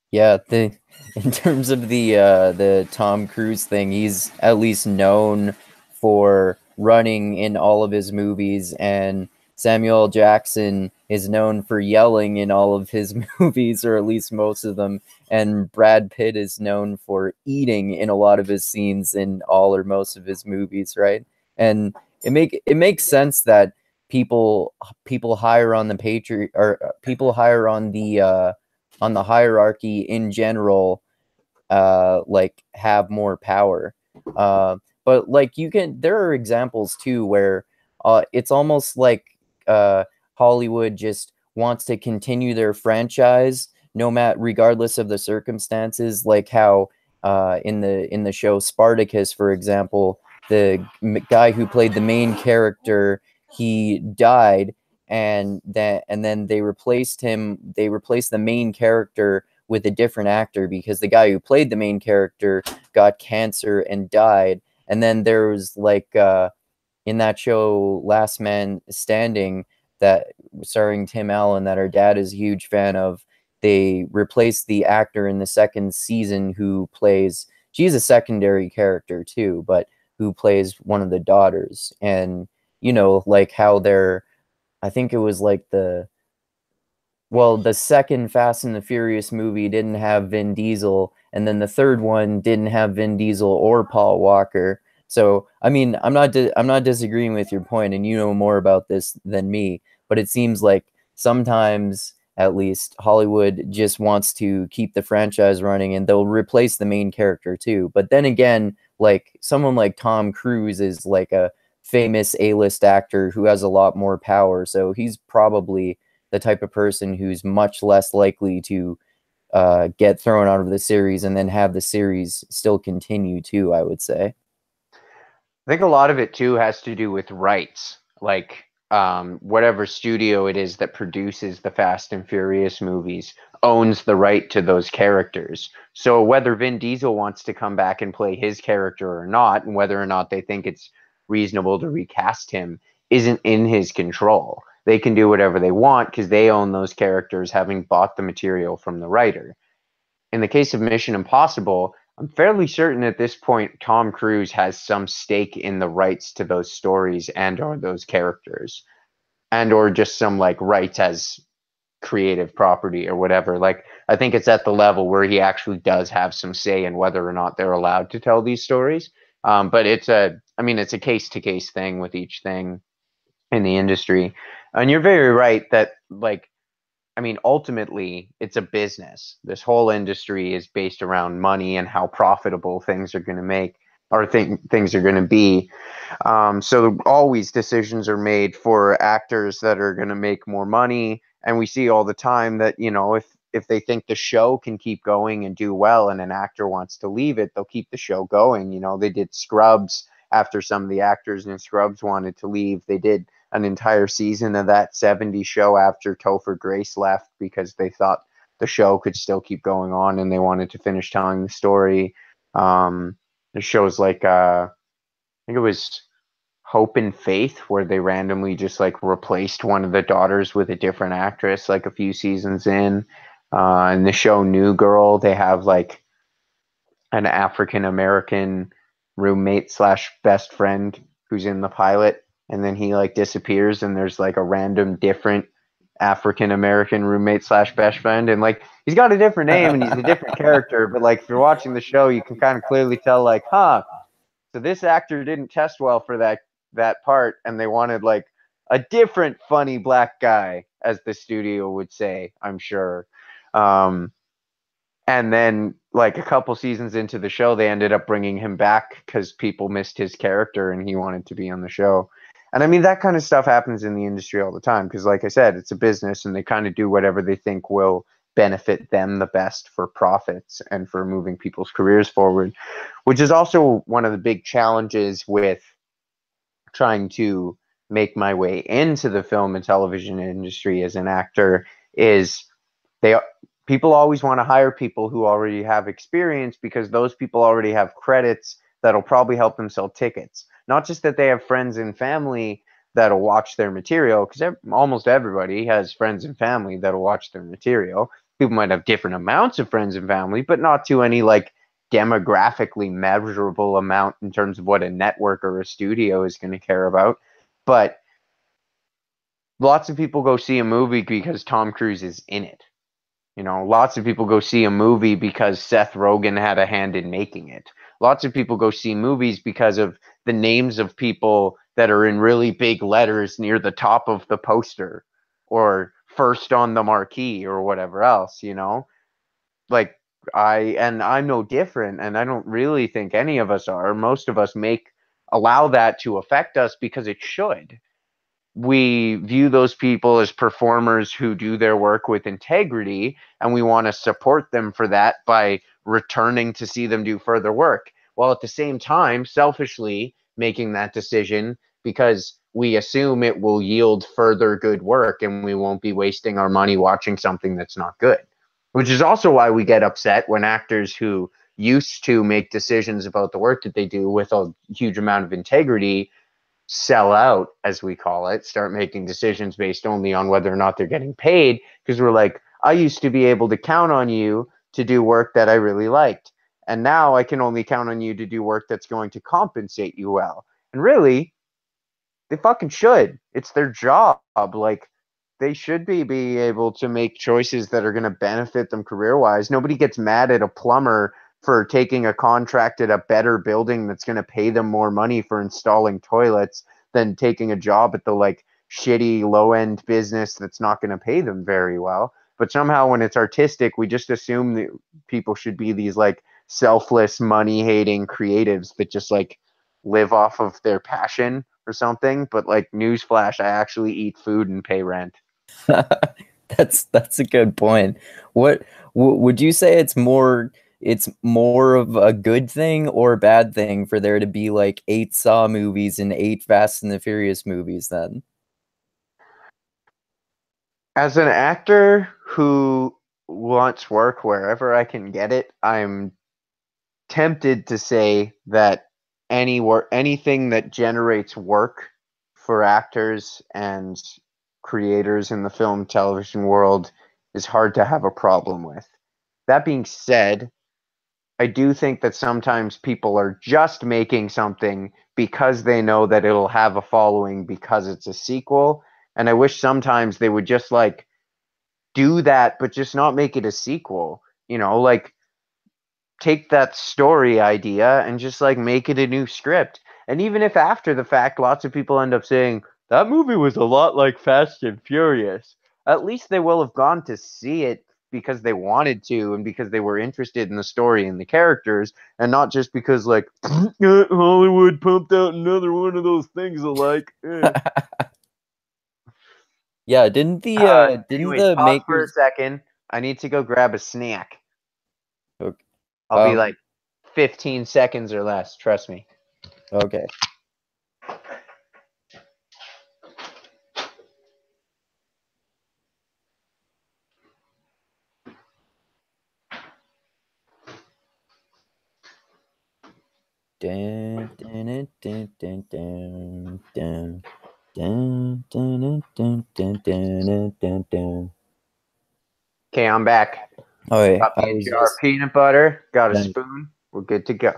S1: Yeah, in terms of the Tom Cruise thing, he's at least known for running in all of his movies, and Samuel L. Jackson is known for yelling in all of his movies, or at least most of them, and Brad Pitt is known for eating in a lot of his scenes in all or most of his movies, right? And it makes sense that people higher on people higher on the hierarchy in general, like have more power. But like there are examples too where it's almost like Hollywood just wants to continue their franchise regardless of the circumstances, like how in the show Spartacus, for example, the guy who played the main character, he died, and then they replaced the main character with a different actor because the guy who played the main character got cancer and died. And then there was like in that show Last Man Standing, that starring Tim Allen, that our dad is a huge fan of, they replaced the actor in the second season who plays, she's a secondary character too, but who plays one of the daughters. And, you know, like how they're, I think it was like the second Fast and the Furious movie didn't have Vin Diesel, and then the third one didn't have Vin Diesel or Paul Walker. So, I mean, I'm not disagreeing with your point, and you know more about this than me, but it seems like sometimes, at least, Hollywood just wants to keep the franchise running, and they'll replace the main character too. But then again, like someone like Tom Cruise is like a famous A-list actor who has a lot more power, so he's probably the type of person who's much less likely to get thrown out of the series and then have the series still continue too, I would say.
S2: I think a lot of it too has to do with rights. Like whatever studio it is that produces the Fast and Furious movies owns the right to those characters. So whether Vin Diesel wants to come back and play his character or not, and whether or not they think it's reasonable to recast him, isn't in his control. They can do whatever they want because they own those characters, having bought the material from the writer. In the case of Mission Impossible, I'm fairly certain at this point Tom Cruise has some stake in the rights to those stories and or those characters, and or just some like rights as creative property or whatever. Like I think it's at the level where he actually does have some say in whether or not they're allowed to tell these stories. But it's a case to case thing with each thing in the industry. And you're very right that like ultimately, it's a business. This whole industry is based around money and how profitable things are going to make or things are going to be. So always decisions are made for actors that are going to make more money. And we see all the time that, you know, if they think the show can keep going and do well and an actor wants to leave it, they'll keep the show going. You know, they did Scrubs after some of the actors in Scrubs wanted to leave. They did an entire season of that 70s show after Topher Grace left because they thought the show could still keep going on and they wanted to finish telling the story. The shows like I think it was Hope and Faith, where they randomly just like replaced one of the daughters with a different actress like a few seasons in. And the show New Girl, they have like an African American roommate slash best friend who's in the pilot, and then he like disappears, and there's like a random different African American roommate slash best friend, and like he's got a different name and he's a different character, but like if you're watching the show, you can kind of clearly tell like, huh, so this actor didn't test well for that part, and they wanted like a different funny black guy, as the studio would say, I'm sure. And then, like a couple seasons into the show, they ended up bringing him back because people missed his character and he wanted to be on the show. And I mean, that kind of stuff happens in the industry all the time because, like I said, it's a business and they kind of do whatever they think will benefit them the best for profits and for moving people's careers forward, which is also one of the big challenges with trying to make my way into the film and television industry as an actor is they people always want to hire people who already have experience because those people already have credits that'll probably help them sell tickets. Not just that they have friends and family that'll watch their material, because almost everybody has friends and family that'll watch their material. People might have different amounts of friends and family, but not to any like demographically measurable amount in terms of what a network or a studio is going to care about. But lots of people go see a movie because Tom Cruise is in it. You know, lots of people go see a movie because Seth Rogen had a hand in making it. Lots of people go see movies because of the names of people that are in really big letters near the top of the poster or first on the marquee or whatever else, you know? Like I'm no different, and I don't really think any of us are. Most of us allow that to affect us because it should. We view those people as performers who do their work with integrity, and we want to support them for that by returning to see them do further work, while at the same time selfishly making that decision because we assume it will yield further good work and we won't be wasting our money watching something that's not good. Which is also why we get upset when actors who used to make decisions about the work that they do with a huge amount of integrity sell out, as we call it, start making decisions based only on whether or not they're getting paid, because we're like, I used to be able to count on you to do work that I really liked. And now I can only count on you to do work that's going to compensate you well. And really, they fucking should. It's their job. Like, they should be able to make choices that are going to benefit them career wise. Nobody gets mad at a plumber for taking a contract at a better building that's going to pay them more money for installing toilets than taking a job at the like shitty low end business that's not going to pay them very well. But somehow when it's artistic, we just assume that people should be these like selfless, money hating creatives that just like live off of their passion or something. But like, newsflash, I actually eat food and pay rent.
S1: That's a good point. What would you say it's more of a good thing or a bad thing for there to be like 8 Saw movies and 8 Fast and the Furious movies then?
S2: As an actor who wants work wherever I can get it, I'm tempted to say that anything that generates work for actors and creators in the film television world is hard to have a problem with. That being said, I do think that sometimes people are just making something because they know that it'll have a following because it's a sequel. And I wish sometimes they would just like do that, but just not make it a sequel. Like, take that story idea and just like make it a new script. And even if after the fact lots of people end up saying that movie was a lot like Fast and Furious, at least they will have gone to see it because they wanted to and because they were interested in the story and the characters, and not just because like Hollywood pumped out another one of those things alike.
S1: Yeah, didn't
S2: Anyways,
S1: the
S2: pause for a
S1: makers
S2: second. I need to go grab a snack.
S1: okay.
S2: I'll be like 15 seconds or less, trust me.
S1: Okay. Dun, dun, dun, dun, dun, dun, dun, dun, dun, dun, dun, dun, dun.
S2: Okay, I'm back.
S1: Okay,
S2: Got me a jar of peanut butter, got a
S1: done.
S2: spoon. We're good to go.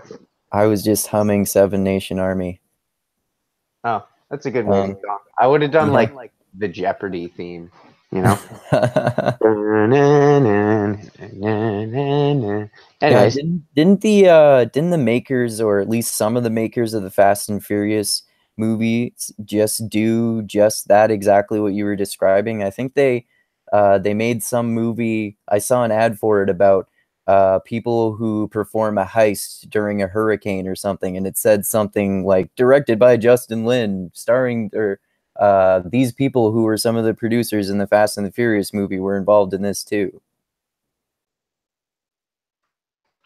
S1: I was just humming Seven Nation Army.
S2: Oh, that's a good way to go. I would have done
S1: Yeah.
S2: like the Jeopardy theme, you know?
S1: Yeah,
S2: Anyways,
S1: didn't the makers, or at least some of the makers of the Fast and Furious movies, just do just that exactly what you were describing? I think they made some movie. I saw an ad for it about people who perform a heist during a hurricane or something, and it said something like directed by Justin Lin, starring or these people who were some of the producers in the Fast and the Furious movie were involved in this too.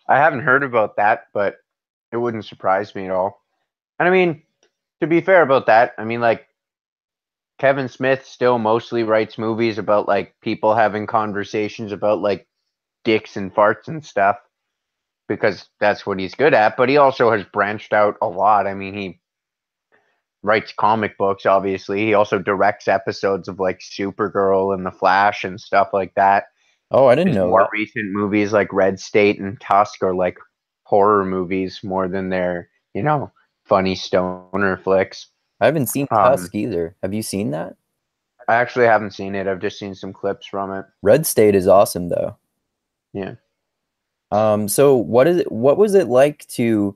S2: I haven't heard about that, but it wouldn't surprise me at all. And I mean, to be fair about that, I mean, like, Kevin Smith still mostly writes movies about like people having conversations about like dicks and farts and stuff because that's what he's good at, but he also has branched out a lot. I mean, he writes comic books, obviously. He also directs episodes of like Supergirl and The Flash and stuff like that.
S1: Oh, I didn't
S2: His
S1: know
S2: more
S1: that.
S2: recent movies like Red State and Tusk are like horror movies more than they're, funny stoner flicks.
S1: I haven't seen
S2: Um,
S1: Tusk either. Have you seen that?
S2: I actually haven't seen it. I've just seen some clips from it.
S1: Red State is awesome though.
S2: Yeah.
S1: So what was it like to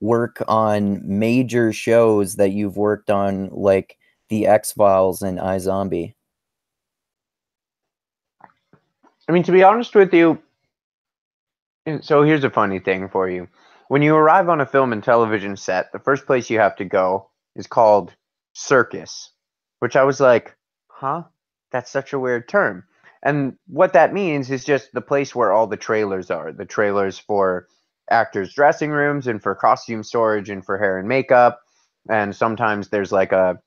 S1: work on major shows that you've worked on, like The X-Files and iZombie?
S2: I mean, to be honest with you, so here's a funny thing for you. When you arrive on a film and television set, the first place you have to go is called circus, which I was like, huh? That's such a weird term. And what that means is just the place where all the trailers are. The trailers for actors' dressing rooms and for costume storage and for hair and makeup. And sometimes there's like a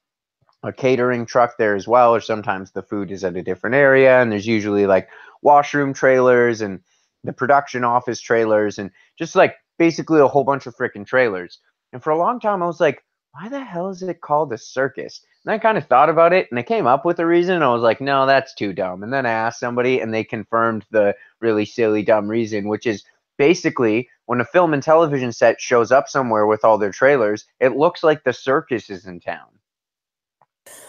S2: catering truck there as well, or sometimes the food is at a different area, and there's usually like washroom trailers and the production office trailers and just like basically a whole bunch of freaking trailers. And for a long time I was like, why the hell is it called a circus? And I kind of thought about it, and I came up with a reason, and I was like, no, that's too dumb. And then I asked somebody, and they confirmed the really silly, dumb reason, which is basically when a film and television set shows up somewhere with all their trailers, it looks like the circus is in town.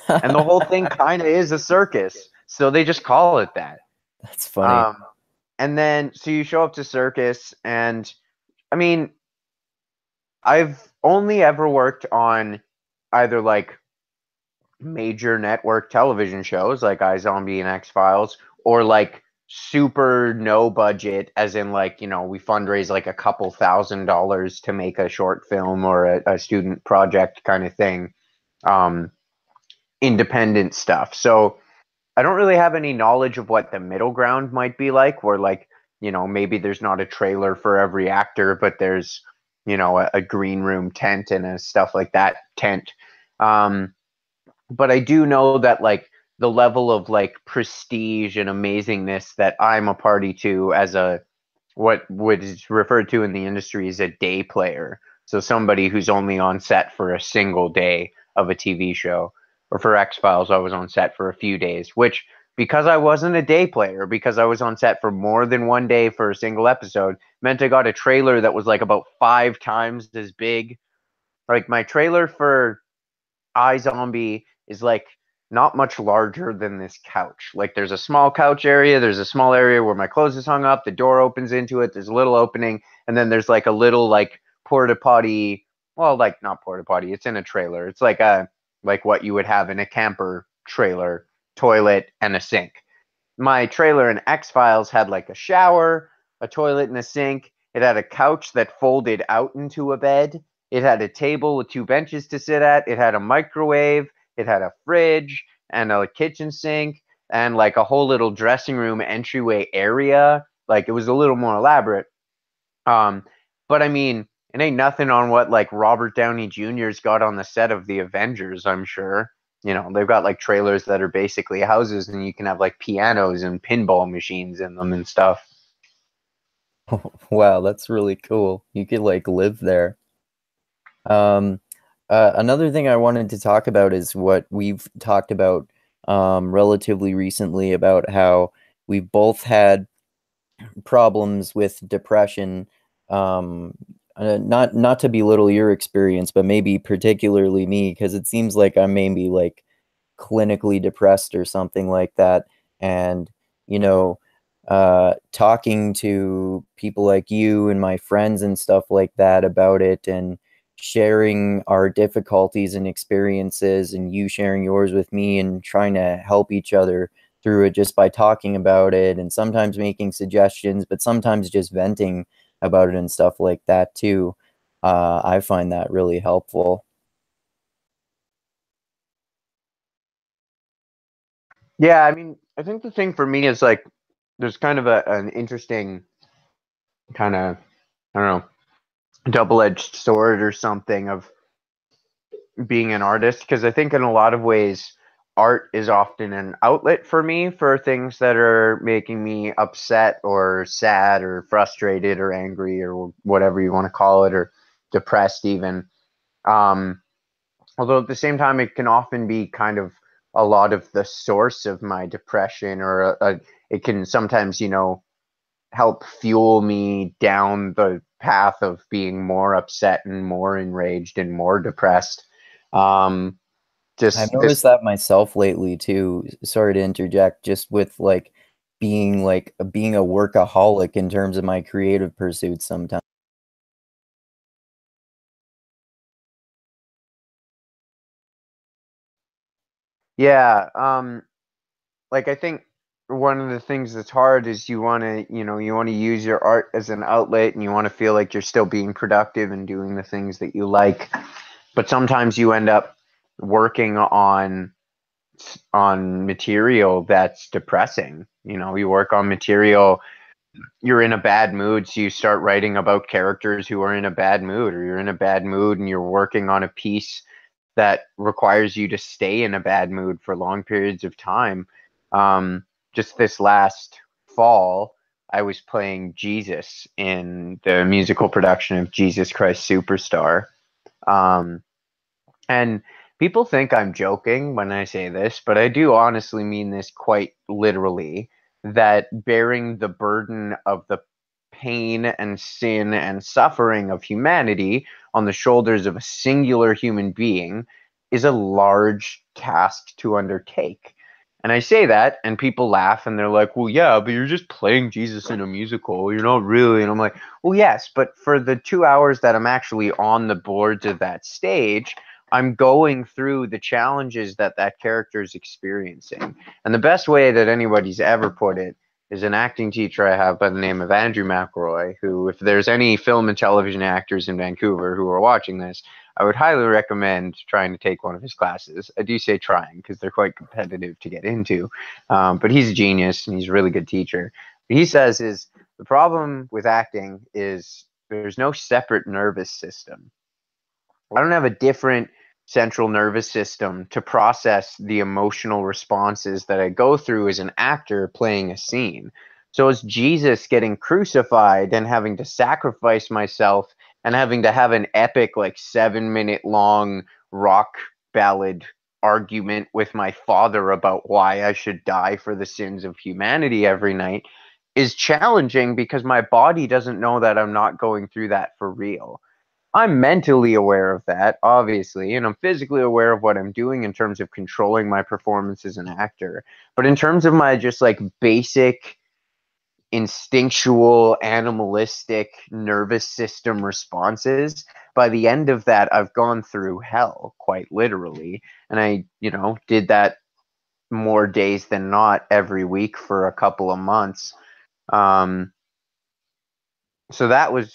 S2: And the whole thing kind of is a circus. So they just call it that.
S1: That's funny.
S2: Um, and then, so you show up to circus, and I mean, I've only ever worked on either like major network television shows like iZombie and X-Files, or like super no budget, as in like, you know, we fundraise like a couple $1,000 to make a short film or a student project kind of thing. Um, Independent stuff. So I don't really have any knowledge of what the middle ground might be like, where like, you know, maybe there's not a trailer for every actor, but there's, you know, a green room tent and a stuff like that tent. Um, but I do know that like the level of like prestige and amazingness that I'm a party to as a what is referred to in the industry as a day player. So somebody who's only on set for a single day of a TV show. Or for X Files, I was on set for a few days, which because I wasn't a day player, because I was on set for more than one day for a single episode, meant I got a trailer that was like about 5 times as big. Like my trailer for iZombie is like not much larger than this couch. Like there's a small couch area, there's a small area where my clothes is hung up, the door opens into it, there's a little opening, and then there's like a little like porta potty. Well, like not porta potty, it's in a trailer. It's like a like what you would have in a camper trailer, toilet and a sink. My trailer in X Files had like a shower, a toilet, and a sink. It had a couch that folded out into a bed. It had a table with 2 benches to sit at. It had a microwave. It had a fridge and a kitchen sink and like a whole little dressing room entryway area. Like it was a little more elaborate. Um, but I mean, it ain't nothing on what like Robert Downey Jr.'s got on the set of the Avengers, I'm sure. You know, they've got like trailers that are basically houses and you can have like pianos and pinball machines in them and stuff.
S1: Wow, that's really cool. You could like live there. Um, another thing I wanted to talk about is what we've talked about relatively recently about how we've both had problems with depression. Not to belittle your experience, but maybe particularly me, because it seems like I'm maybe like clinically depressed or something like that. And you know, talking to people like you and my friends and stuff like that about it, and sharing our difficulties and experiences, and you sharing yours with me, and trying to help each other through it just by talking about it, and sometimes making suggestions, but sometimes just venting about it and stuff like that too. I find that really helpful.
S2: Yeah, I mean, I think the thing for me is like there's kind of an interesting kind of, I don't know, double-edged sword or something of being an artist, because I think in a lot of ways art is often an outlet for me for things that are making me upset or sad or frustrated or angry or whatever you want to call it, or depressed even. um Although at the same time it can often be kind of a lot of the source of my depression, or it can sometimes, you know, help fuel me down the path of being more upset and more enraged and more depressed. Um,
S1: I've
S2: just
S1: noticed
S2: this,
S1: that myself lately too. Sorry to interject, just with like being a workaholic in terms of my creative pursuits sometimes.
S2: yeah. Like I think one of the things that's hard is you want to, you know, you want to use your art as an outlet, and you want to feel like you're still being productive and doing the things that you like. But sometimes you end up working on material that's depressing. You know, you work on material, you're in a bad mood, so you start writing about characters who are in a bad mood, or you're in a bad mood and you're working on a piece that requires you to stay in a bad mood for long periods of time. Just this last fall, I was playing Jesus in the musical production of Jesus Christ Superstar. Um, And people think I'm joking when I say this, but I do honestly mean this quite literally, that bearing the burden of the pain and sin and suffering of humanity on the shoulders of a singular human being is a large task to undertake. And I say that, and people laugh and they're like, well, yeah, but you're just playing Jesus in a musical. You're not really. And I'm like, well, yes, but for the 2 hours that I'm actually on the boards of that stage, I'm going through the challenges that that character is experiencing. And the best way that anybody's ever put it is an acting teacher I have by the name of Andrew McElroy, who, if there's any film and television actors in Vancouver who are watching this, I would highly recommend trying to take one of his classes. I do say trying because they're quite competitive to get into. But he's a genius and he's a really good teacher. What he says is the problem with acting is there's no separate nervous system. I don't have a different central nervous system to process the emotional responses that I go through as an actor playing a scene. So as Jesus getting crucified and having to sacrifice myself and having to have an epic, like 7 minute long rock ballad argument with my father about why I should die for the sins of humanity every night is challenging because my body doesn't know that I'm not going through that for real. I'm mentally aware of that, obviously, and I'm physically aware of what I'm doing in terms of controlling my performance as an actor. But in terms of my just like basic instinctual, animalistic nervous system responses, by the end of that, I've gone through hell, quite literally. And I, did that more days than not every week for a couple of months. Um, so that was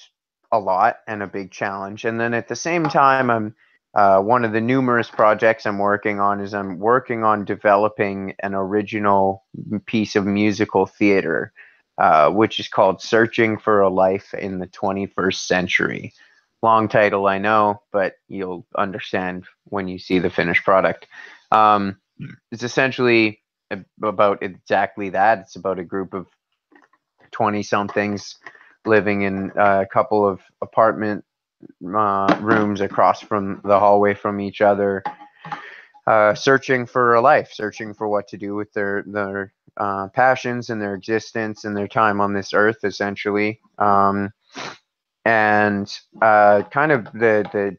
S2: a lot and a big challenge. And then at the same time, I'm one of the numerous projects I'm working on is I'm working on developing an original piece of musical theater, which is called Searching for a Life in the 21st Century. Long title, I know, but you'll understand when you see the finished product. It's essentially about exactly that. It's about a group of 20 somethings living in a couple of apartment rooms across from the hallway from each other, searching for a life, searching for what to do with their passions and their existence and their time on this earth, essentially. And kind of the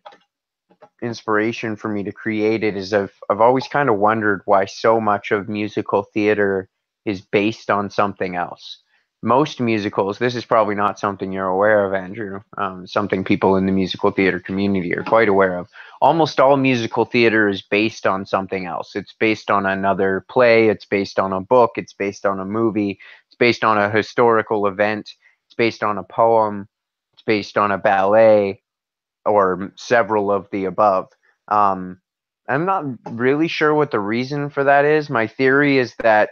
S2: inspiration for me to create it is I've always kind of wondered why so much of musical theater is based on something else. Most musicals, this is probably not something you're aware of, Andrew, something people in the musical theater community are quite aware of. Almost all musical theater is based on something else. It's based on another play, it's based on a book, it's based on a movie, it's based on a historical event, it's based on a poem, it's based on a ballet, or several of the above. Um, I'm not really sure what the reason for that is. My theory is that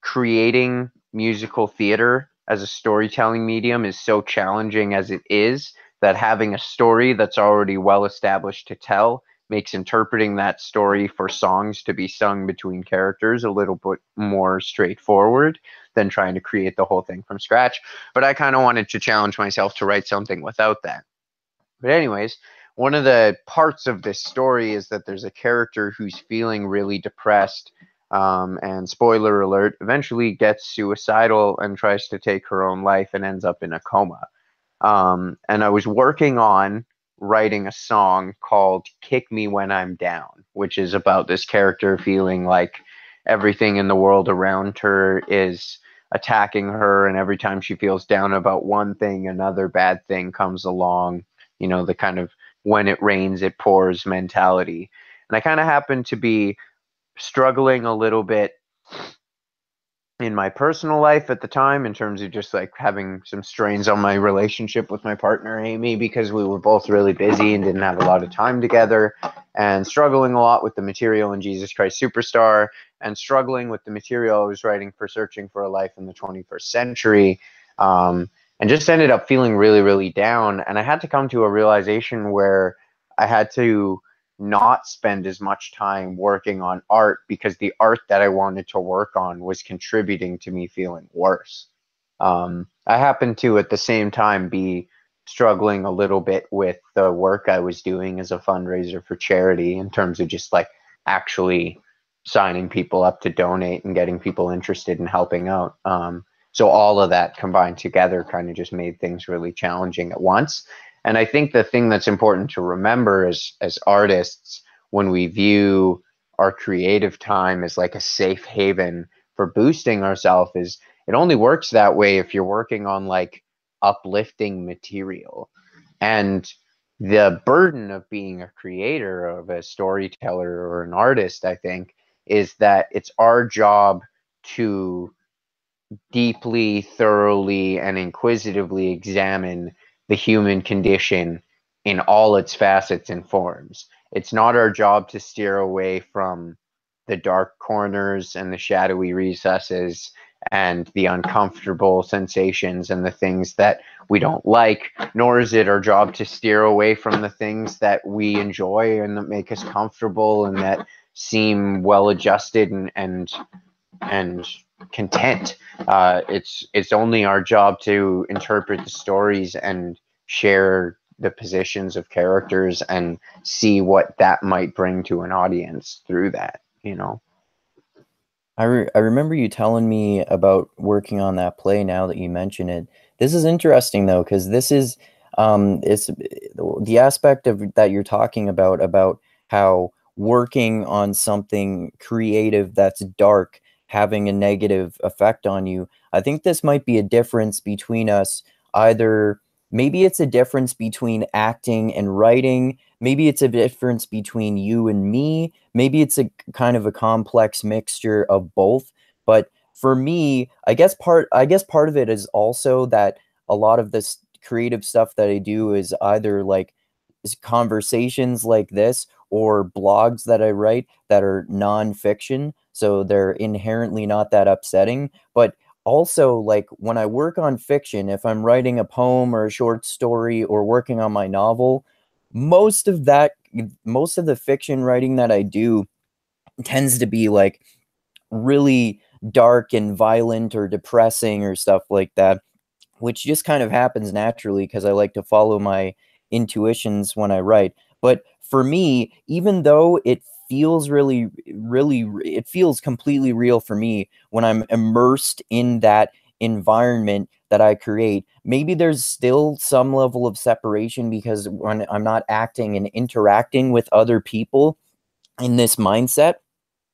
S2: creating musical theater as a storytelling medium is so challenging as it is that having a story that's already well established to tell makes interpreting that story for songs to be sung between characters a little bit more straightforward than trying to create the whole thing from scratch. But I kind of wanted to challenge myself to write something without that. But anyways, one of the parts of this story is that there's a character who's feeling really depressed, and spoiler alert, eventually gets suicidal and tries to take her own life and ends up in a coma. And I was working on writing a song called Kick Me When I'm Down, which is about this character feeling like everything in the world around her is attacking her, and every time she feels down about one thing, another bad thing comes along. The kind of when it rains, it pours mentality. And I kind of happen to be struggling a little bit in my personal life at the time in terms of just like having some strains on my relationship with my partner Amy, because we were both really busy and didn't have a lot of time together, and struggling a lot with the material in Jesus Christ Superstar, and struggling with the material I was writing for Searching for a Life in the 21st Century, and just ended up feeling really, really down. And I had to come to a realization where I had to not spend as much time working on art because the art that I wanted to work on was contributing to me feeling worse. I happened to, at the same time, be struggling a little bit with the work I was doing as a fundraiser for charity in terms of just like actually signing people up to donate and getting people interested in helping out. So all of that combined together kind of just made things really challenging at once. And I think the thing that's important to remember as artists, when we view our creative time as like a safe haven for boosting ourselves, is it only works that way if you're working on like uplifting material. And the burden of being a creator, of a storyteller or an artist, I think, is that it's our job to deeply, thoroughly, and inquisitively examine the human condition in all its facets and forms. It's not our job to steer away from the dark corners and the shadowy recesses and the uncomfortable sensations and the things that we don't like, nor is it our job to steer away from the things that we enjoy and that make us comfortable and that seem well adjusted and content. It's only our job to interpret the stories and share the positions of characters and see what that might bring to an audience through that, you know.
S1: I remember you telling me about working on that play now that you mention it. This is interesting though, because this is it's the aspect of that you're talking about how working on something creative that's dark having a negative effect on you. I think this might be a difference between us. Either maybe it's a difference between acting and writing, maybe it's a difference between you and me, maybe it's a kind of a complex mixture of both. But for me, I guess part of it is also that a lot of this creative stuff that I do is either like conversations like this or blogs that I write that are nonfiction, so they're inherently not that upsetting. But also, like when I work on fiction, if I'm writing a poem or a short story or working on my novel, most of that, most of the fiction writing that I do tends to be like really dark and violent or depressing or stuff like that, which just kind of happens naturally because I like to follow my intuitions when I write. But for me, even though it feels it feels completely real for me when I'm immersed in that environment that I create. Maybe there's still some level of separation because when I'm not acting and interacting with other people in this mindset,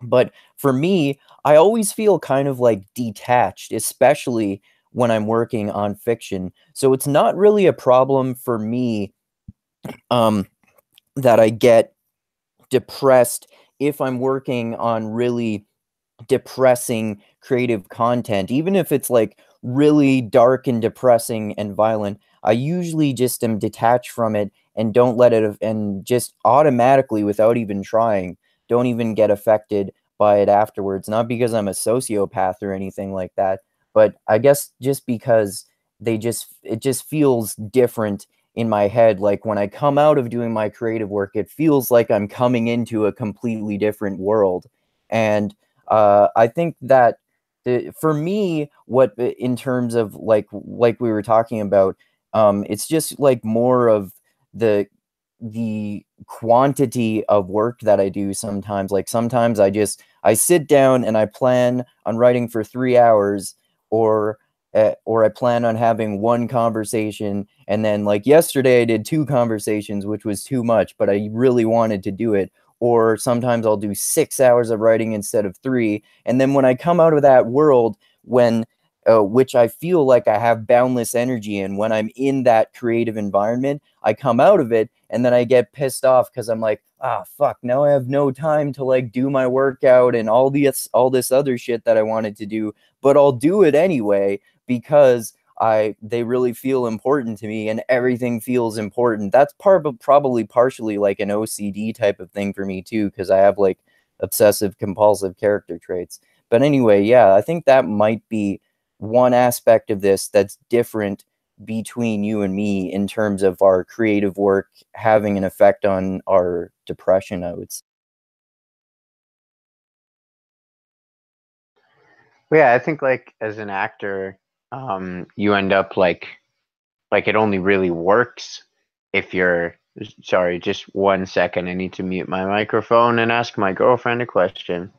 S1: but for me, I always feel kind of like detached, especially when I'm working on fiction. So it's not really a problem for me um, that I get depressed if I'm working on really depressing creative content, even if it's like really dark and depressing and violent. I usually just am detached from it and don't let it, and just automatically, without even trying, don't even get affected by it afterwards. Not because I'm a sociopath or anything like that, but I guess just because it just feels different in my head. Like when I come out of doing my creative work, it feels like I'm coming into a completely different world. And I think that for me, what in terms of like we were talking about, it's just like more of the the quantity of work that I do sometimes. Like sometimes I sit down and I plan on writing for 3 hours, or I plan on having one conversation, and then like yesterday I did two conversations, which was too much, but I really wanted to do it. Or sometimes I'll do 6 hours of writing instead of three. And then when I come out of that world, when which I feel like I have boundless energy in, when I'm in that creative environment, I come out of it and then I get pissed off because I'm like, ah, fuck, now I have no time to like do my workout and all this other shit that I wanted to do, but I'll do it anyway because they really feel important to me and everything feels important. That's probably partially like an OCD type of thing for me too, because I have like obsessive compulsive character traits. But anyway, yeah, I think that might be one aspect of this that's different between you and me in terms of our creative work having an effect on our depression, I would say.
S2: Yeah, I think like as an actor, you end up like like it only really works if you're sorry, just 1 second. I need to mute my microphone and ask my girlfriend a question.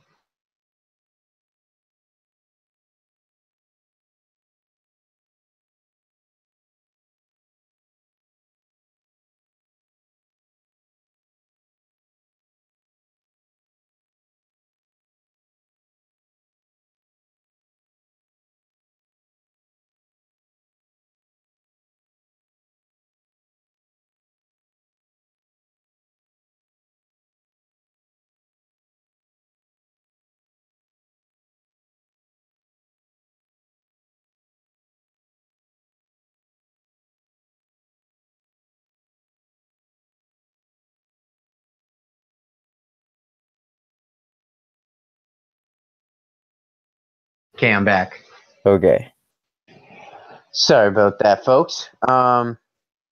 S2: Okay, I'm back.
S1: Okay.
S2: Sorry about that, folks. What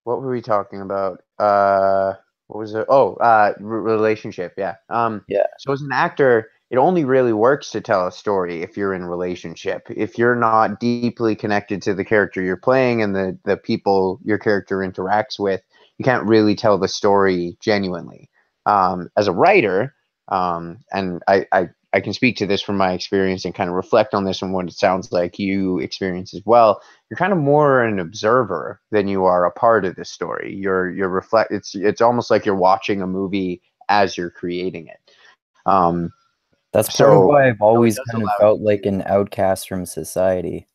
S2: were we talking about? What was it? Oh, relationship. Yeah.
S1: Yeah.
S2: So as an actor, it only really works to tell a story if you're in relationship. If you're not deeply connected to the character you're playing and the people your character interacts with, you can't really tell the story genuinely. As a writer, and I can speak to this from my experience and kind of reflect on this and what it sounds like you experience as well. You're kind of more an observer than you are a part of the story. You're reflect. It's almost like you're watching a movie as you're creating it. Um,
S1: That's part of
S2: so
S1: why I've
S2: so it
S1: always
S2: does
S1: kind of
S2: allow
S1: felt
S2: you
S1: like
S2: to.
S1: an outcast from society.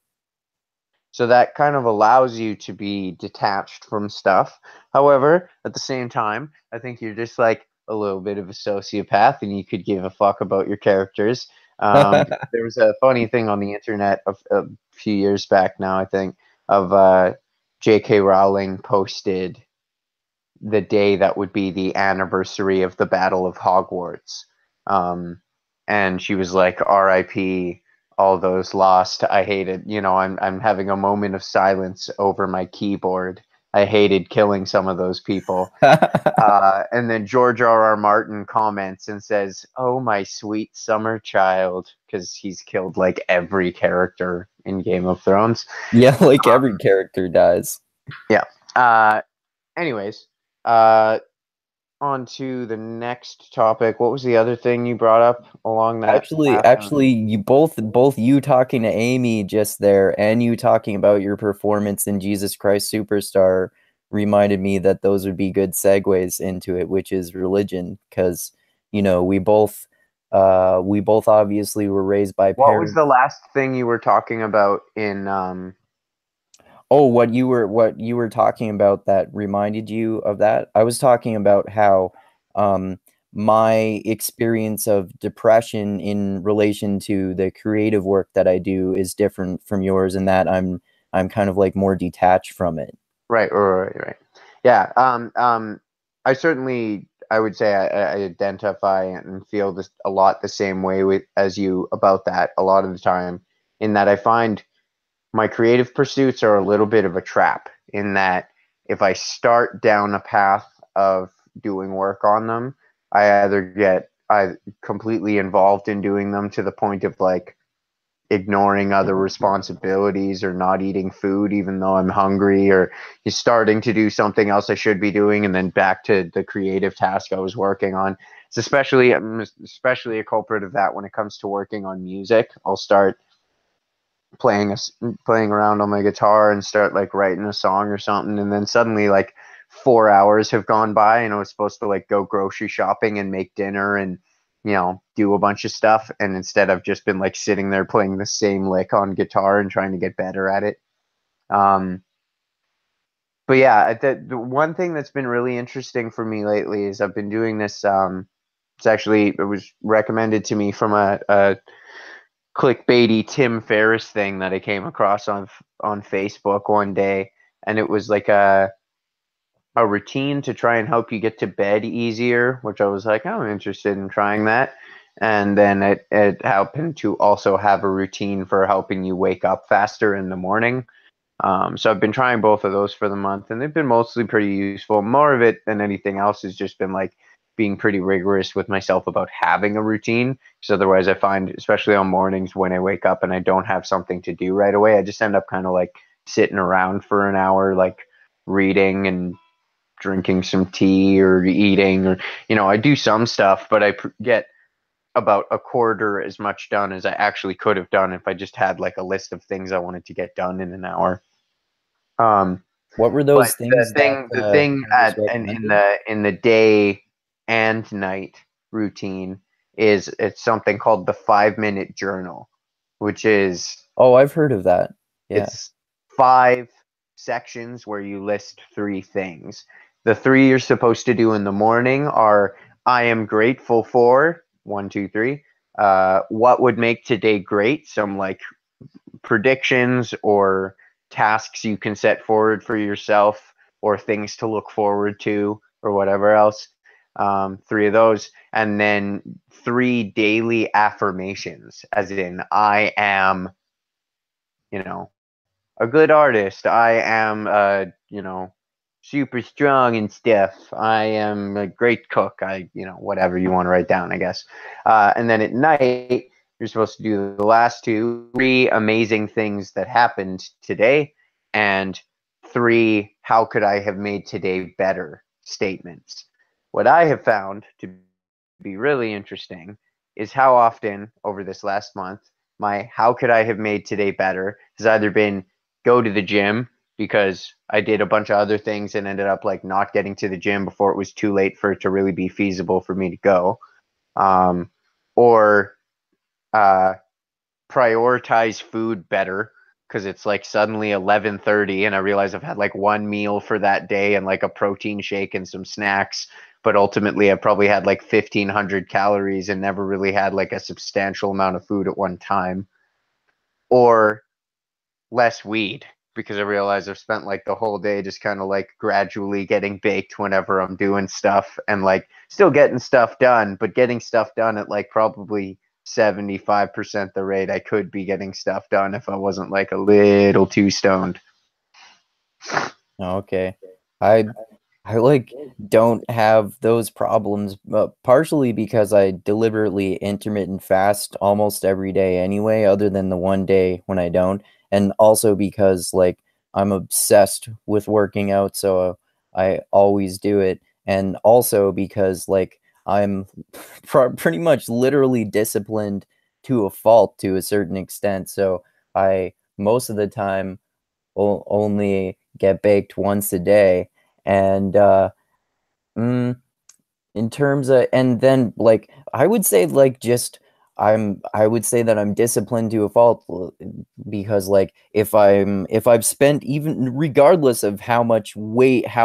S2: So that kind of allows you to be detached from stuff. However, at the same time, I think you're just like a little bit of a sociopath, and you could give a fuck about your characters. There was a funny thing on the internet a few years back now, I think, of J.K. Rowling posted the day that would be the anniversary of the Battle of Hogwarts. Um, and she was like, RIP, all those lost. I hated, I'm having a moment of silence over my keyboard. I hated killing some of those people. And then George R.R. Martin comments and says, "Oh, my sweet summer child," because he's killed like every character in Game of Thrones.
S1: Yeah, like every character dies.
S2: Yeah. Uh, anyways, uh, on to the next topic. What was the other thing you brought up along that
S1: Actually,
S2: path?
S1: actually, you both you talking to Amy just there and you talking about your performance in Jesus Christ Superstar reminded me that those would be good segues into it, which is religion, because we both obviously were raised by
S2: What was
S1: parents.
S2: the last thing you were talking about in
S1: Oh, what you were talking about that reminded you of that? I was talking about how um, my experience of depression in relation to the creative work that I do is different from yours, and that I'm kind of like more detached from it.
S2: right. Yeah. I certainly, I would say I identify and feel this a lot the same way as you about that a lot of the time, in that I find my creative pursuits are a little bit of a trap, in that if I start down a path of doing work on them, I either get completely involved in doing them to the point of like ignoring other responsibilities or not eating food even though I'm hungry, or he's starting to do something else I should be doing and then back to the creative task I was working on. It's I'm especially a culprit of that when it comes to working on music. I'll start playing around on my guitar and start like writing a song or something, and then suddenly like 4 hours have gone by and I was supposed to like go grocery shopping and make dinner and do a bunch of stuff, and instead I've just been like sitting there playing the same lick on guitar and trying to get better at it. um but yeah, the one thing that's been really interesting for me lately is I've been doing this. It was recommended to me from a clickbaity Tim Ferriss thing that I came across on Facebook one day, and it was like a routine to try and help you get to bed easier, which I was like, oh, I'm interested in trying that. And then it happened to also have a routine for helping you wake up faster in the morning. So I've been trying both of those for the month, and they've been mostly pretty useful. More of it than anything else has just been like being pretty rigorous with myself about having a routine. Because otherwise, I find, especially on mornings when I wake up and I don't have something to do right away, I just end up kind of like sitting around for an hour, like reading and drinking some tea or eating, or I do some stuff, but I get about a quarter as much done as I actually could have done if I just had like a list of things I wanted to get done in an hour.
S1: What were
S2: But
S1: those
S2: the
S1: things that
S2: thing, the thing
S1: Candace
S2: in
S1: recommended?
S2: the day and night routine is it's something called the 5 minute journal, which is
S1: Oh, I've heard of that. Yeah.
S2: it's 5 sections where you list 3 things. The 3 you're supposed to do in the morning are I am grateful for 1, 2, 3. What would make today great? Some like predictions or tasks you can set forward for yourself or things to look forward to or whatever else. 3 of those. And then 3 daily affirmations, as in, I am, you know, a good artist. I am, super strong and stuff. I am a great cook. Whatever you want to write down, I guess. And then at night, you're supposed to do the last 2, 3 amazing things that happened today, and 3 how could I have made today better statements. What I have found to be really interesting is how often over this last month my how could I have made today better has either been go to the gym because I did a bunch of other things and ended up like not getting to the gym before it was too late for it to really be feasible for me to go, or uh, prioritize food better because it's like suddenly 11:30 and I realize I've had like one meal for that day and like a protein shake and some snacks, but ultimately I probably had like 1,500 calories and never really had like a substantial amount of food at one time. Or less weed because I realize I've spent like the whole day just kind of like gradually getting baked whenever I'm doing stuff and like still getting stuff done, but getting stuff done at like probably 75% the rate I could be getting stuff done if I wasn't like a little too stoned.
S1: Okay. I I like don't have those problems, partially because I deliberately intermittent fast almost every day anyway, other than the one day when I don't, and also because like I'm obsessed with working out, so I always do it, and also because like I'm pretty much literally disciplined to a fault to a certain extent, so I most of the time only get baked once a day, and mm, in terms of, and then like I would say like just I would say that I'm disciplined to a fault, because like if I've spent, even regardless of how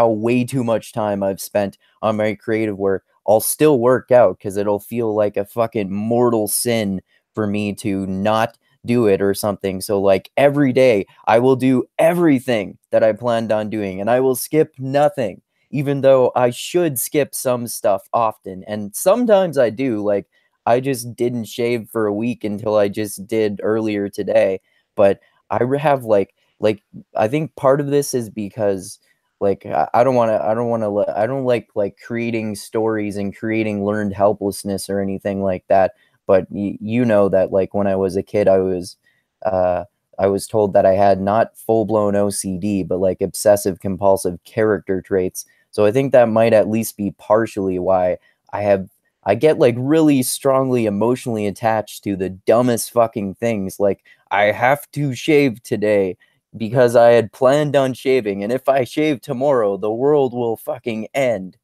S1: way too much time I've spent on my creative work, I'll still work out because it'll feel like a fucking mortal sin for me to not do it or something. So like every day I will do everything that I planned on doing and I will skip nothing, even though I should skip some stuff often. And sometimes I do. Like, I just didn't shave for a week until I just did earlier today. But have like, I think part of this is because like I don't want to I don't like creating stories and creating learned helplessness or anything like that. But you know that like when I was a kid, uh I was told that I had not full-blown OCD, but like obsessive compulsive character traits. So I think that might at least be partially why I get like really strongly emotionally attached to the dumbest fucking things. Like I have to shave today because I had planned on shaving, and if I shave tomorrow, the world will fucking end.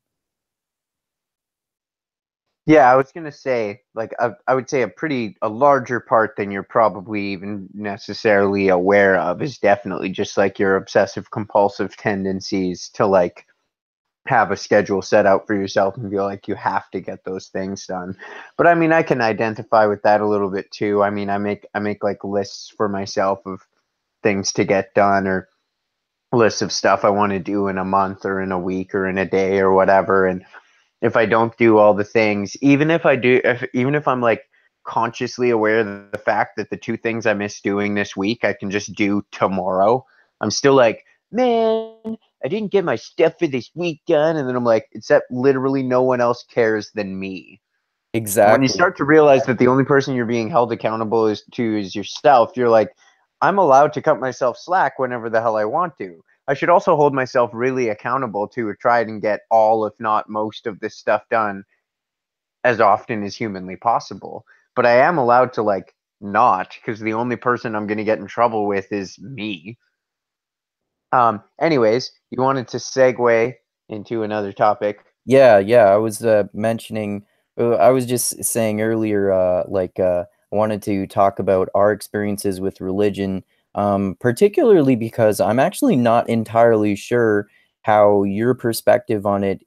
S2: Yeah, I was gonna say, like, I would say a larger part than you're probably even necessarily aware of is definitely just like your obsessive compulsive tendencies to like have a schedule set out for yourself and feel like you have to get those things done. But I mean, I can identify with that a little bit too. I mean, I make like lists for myself of things to get done, or lists of stuff I want to do in a month or in a week or in a day or whatever. And if I don't do all the things, even if I'm like consciously aware of the fact that the 2 things I missed doing this week I can just do tomorrow, I'm still like, man, I didn't get my stuff for this week done. And then I'm like, except literally no one else cares than me. And when you
S1: Exactly.
S2: start to realize that the only person you're being held accountable is yourself, you're like, I'm allowed to cut myself slack whenever the hell I want to. I should also hold myself really accountable to try and get all, if not most, of this stuff done as often as humanly possible. But I am allowed to like not, because the only person I'm going to get in trouble with is me. Anyways, you wanted to segue into another topic.
S1: Yeah, yeah. I was mentioning. I was just saying earlier. I wanted to talk about our experiences with religion, particularly because I'm actually not entirely sure how your perspective on it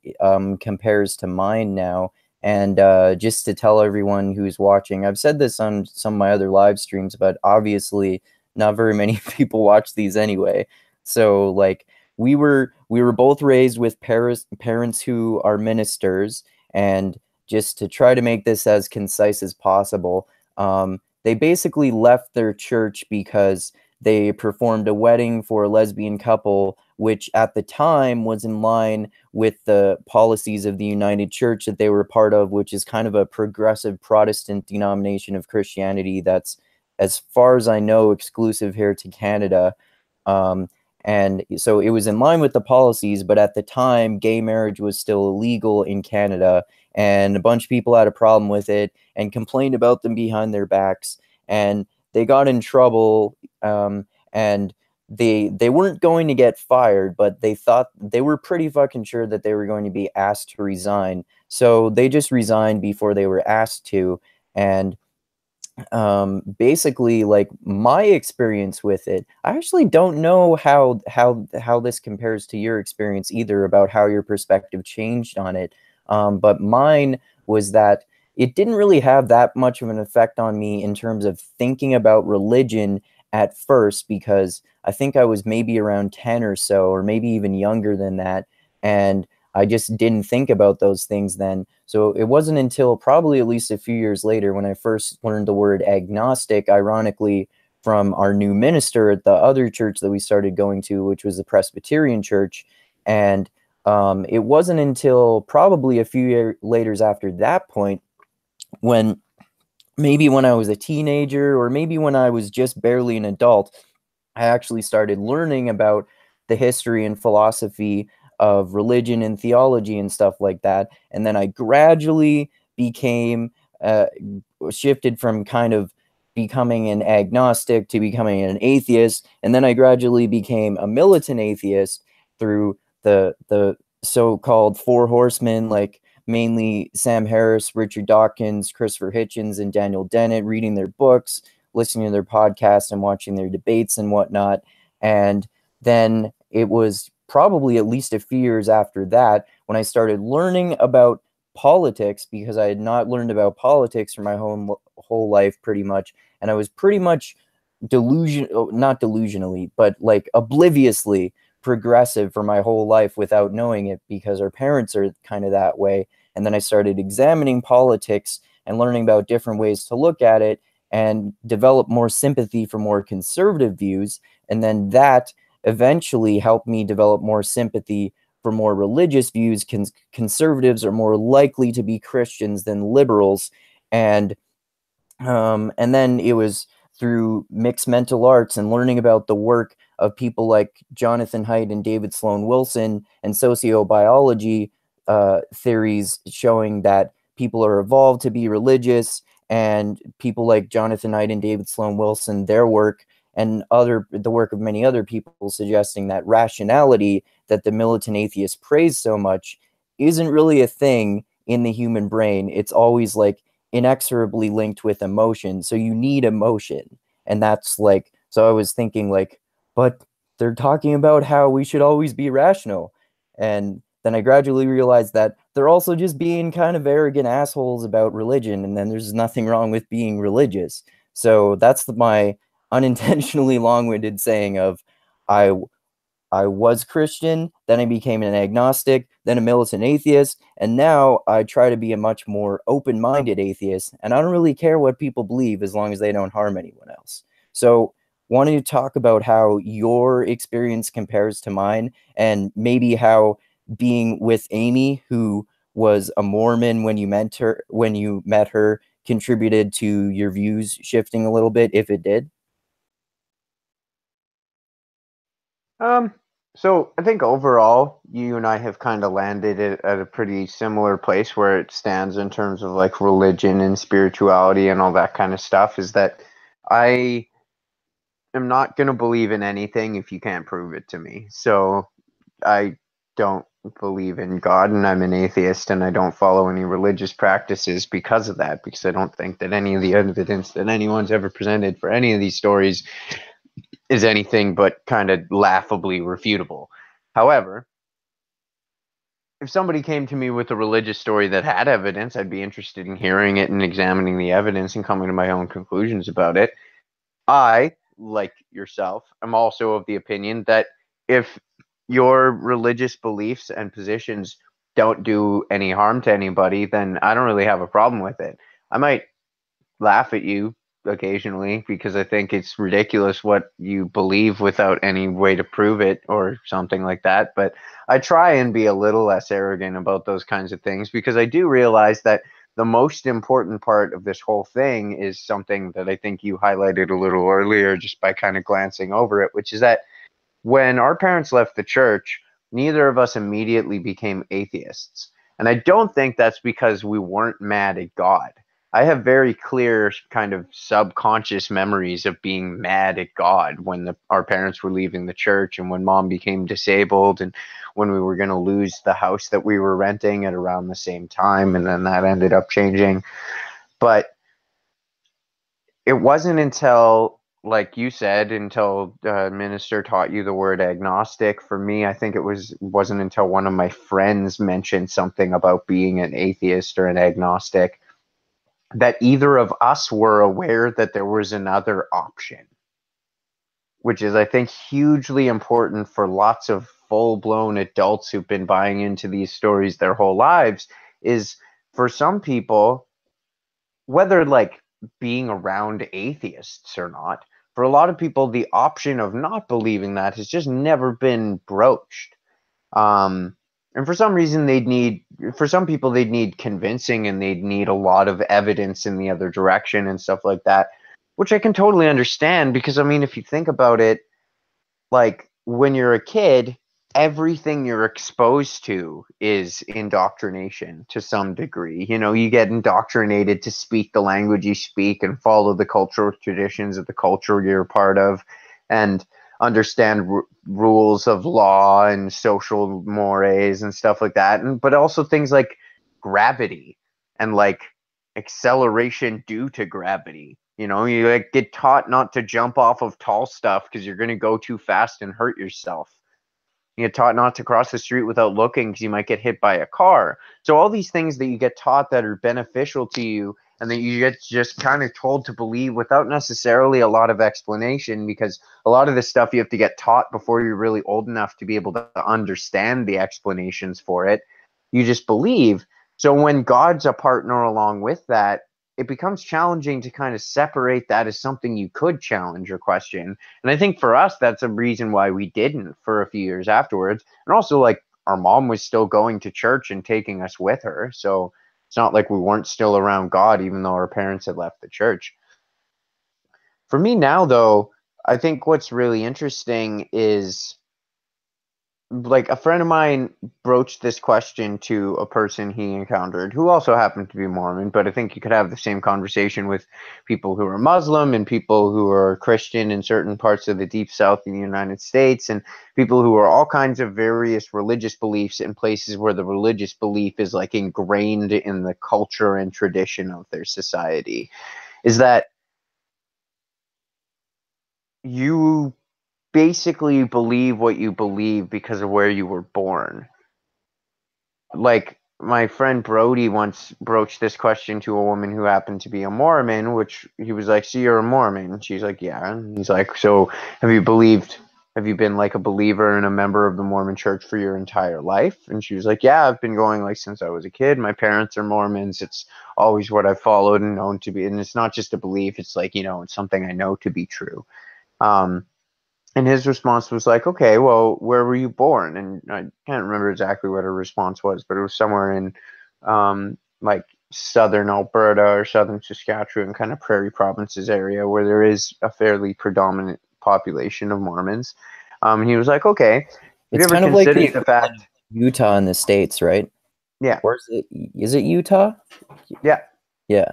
S1: compares to mine now. And just to tell everyone who's watching, I've said this on some of my other live streams, but obviously not very many people watch these anyway. So like we were both raised with parents who are ministers, and just to try to make this as concise as possible, they basically left their church because they performed a wedding for a lesbian couple, which at the time was in line with the policies of the United Church that they were part of, which is kind of a progressive Protestant denomination of Christianity that's, as far as I know, exclusive here to Canada. Um, and so it was in line with the policies, but at the time, gay marriage was still illegal in Canada, and a bunch of people had a problem with it and complained about them behind their backs, and they got in trouble, and they weren't going to get fired, but they thought they were pretty fucking sure that they were going to be asked to resign. So they just resigned before they were asked to, and basically like my experience with it, I actually don't know how this compares to your experience either, about how your perspective changed on it. But mine was that it didn't really have that much of an effect on me in terms of thinking about religion at first, because I think I was maybe around 10 or so, or maybe even younger than that, and I just didn't think about those things then. So it wasn't until probably at least a few years later when I first learned the word agnostic, ironically, from our new minister at the other church that we started going to, which was the Presbyterian church. And it wasn't until probably a few years later after that point, when maybe when I was a teenager, or maybe when I was just barely an adult, I actually started learning about the history and philosophy of religion and theology and stuff like that. And then I gradually became shifted from kind of becoming an agnostic to becoming an atheist. And then I gradually became a militant atheist through the so-called Four Horsemen, like mainly Sam Harris, Richard Dawkins, Christopher Hitchens, and Daniel Dennett, reading their books, listening to their podcasts, and watching their debates and whatnot. And then it was probably at least a few years after that when I started learning about politics, because I had not learned about politics for my whole life pretty much. And I was pretty much not delusionally, but like obliviously progressive for my whole life without knowing it, because our parents are kind of that way. And then I started examining politics and learning about different ways to look at it, and develop more sympathy for more conservative views. And then that eventually helped me develop more sympathy for more religious views. Conservatives are more likely to be Christians than liberals. And then it was through mixed mental arts and learning about the work of people like Jonathan Haidt and David Sloan Wilson, and sociobiology theories showing that people are evolved to be religious, and people like Jonathan Haidt and David Sloan Wilson, their work, and the work of many other people suggesting that rationality that the militant atheists praise so much isn't really a thing in the human brain. It's always like inexorably linked with emotion. So you need emotion. And that's like, so I was thinking like, but they're talking about how we should always be rational. And then I gradually realized that they're also just being kind of arrogant assholes about religion. And then there's nothing wrong with being religious. So that's my unintentionally long-winded saying of I I was Christian, then I became an agnostic, then a militant atheist, and now I try to be a much more open-minded atheist, and I don't really care what people believe as long as they don't harm anyone else. So, wanting to talk about how your experience compares to mine, and maybe how being with Amy, who was a Mormon when you met her, contributed to your views shifting a little bit, if it did.
S2: So I think overall, you and I have kind of landed at a pretty similar place where it stands in terms of like religion and spirituality and all that kind of stuff. Is that I am not going to believe in anything if you can't prove it to me. So I don't believe in God, and I'm an atheist, and I don't follow any religious practices because of that, because I don't think that any of the evidence that anyone's ever presented for any of these stories is anything but kind of laughably refutable. However, if somebody came to me with a religious story that had evidence, I'd be interested in hearing it and examining the evidence and coming to my own conclusions about it. I, like yourself, am also of the opinion that if your religious beliefs and positions don't do any harm to anybody, then I don't really have a problem with it. I might laugh at you occasionally because I think it's ridiculous what you believe without any way to prove it or something like that. But I try and be a little less arrogant about those kinds of things because I do realize that the most important part of this whole thing is something that I think you highlighted a little earlier just by kind of glancing over it, which is that when our parents left the church, neither of us immediately became atheists. And I don't think that's because we weren't mad at God. I have very clear kind of subconscious memories of being mad at God when our parents were leaving the church and when mom became disabled and when we were going to lose the house that we were renting at around the same time. And then that ended up changing. But it wasn't until, like you said, until minister taught you the word agnostic. For me, I think wasn't until one of my friends mentioned something about being an atheist or an agnostic that either of us were aware that there was another option, which is, I think, hugely important for lots of full-blown adults who've been buying into these stories their whole lives. Is for some people, whether like being around atheists or not, for a lot of people, the option of not believing that has just never been broached. And for some reason, for some people, they'd need convincing and they'd need a lot of evidence in the other direction and stuff like that, which I can totally understand because, I mean, if you think about it, like when you're a kid, everything you're exposed to is indoctrination to some degree. You know, you get indoctrinated to speak the language you speak and follow the cultural traditions of the culture you're a part of and understand rules of law and social mores and stuff like that. And but also things like gravity and like acceleration due to gravity. You know, you like get taught not to jump off of tall stuff because you're going to go too fast and hurt yourself. You get taught not to cross the street without looking because you might get hit by a car. So all these things that you get taught that are beneficial to you and that you get just kind of told to believe without necessarily a lot of explanation, because a lot of this stuff you have to get taught before you're really old enough to be able to understand the explanations for it. You just believe. So when God's a partner along with that, it becomes challenging to kind of separate that as something you could challenge or question. And I think for us, that's a reason why we didn't for a few years afterwards. And also, like, our mom was still going to church and taking us with her. So it's not like we weren't still around God, even though our parents had left the church. For me now, though, I think what's really interesting is like a friend of mine broached this question to a person he encountered who also happened to be Mormon, but I think you could have the same conversation with people who are Muslim and people who are Christian in certain parts of the deep south in the United States and people who are all kinds of various religious beliefs in places where the religious belief is like ingrained in the culture and tradition of their society. Is that you basically believe what you believe because of where you were born. Like my friend Brody once broached this question to a woman who happened to be a Mormon, which he was like, "So you're a Mormon?" She's like, "Yeah." And he's like, "So have you been like a believer and a member of the Mormon church for your entire life?" And she was like, "Yeah, I've been going like since I was a kid. My parents are Mormons. It's always what I've followed and known to be. And it's not just a belief. It's like, you know, it's something I know to be true." Um, and his response was like, "Okay, well, where were you born?" And I can't remember exactly what her response was, but it was somewhere in like southern Alberta or southern Saskatchewan, kind of prairie provinces area where there is a fairly predominant population of Mormons. And he was like, "Okay." Have you
S1: It's
S2: ever
S1: kind of like the
S2: considered the
S1: equivalent of
S2: fact?
S1: Utah in the States, right?
S2: Yeah,
S1: Or is it Utah?
S2: yeah.
S1: Yeah.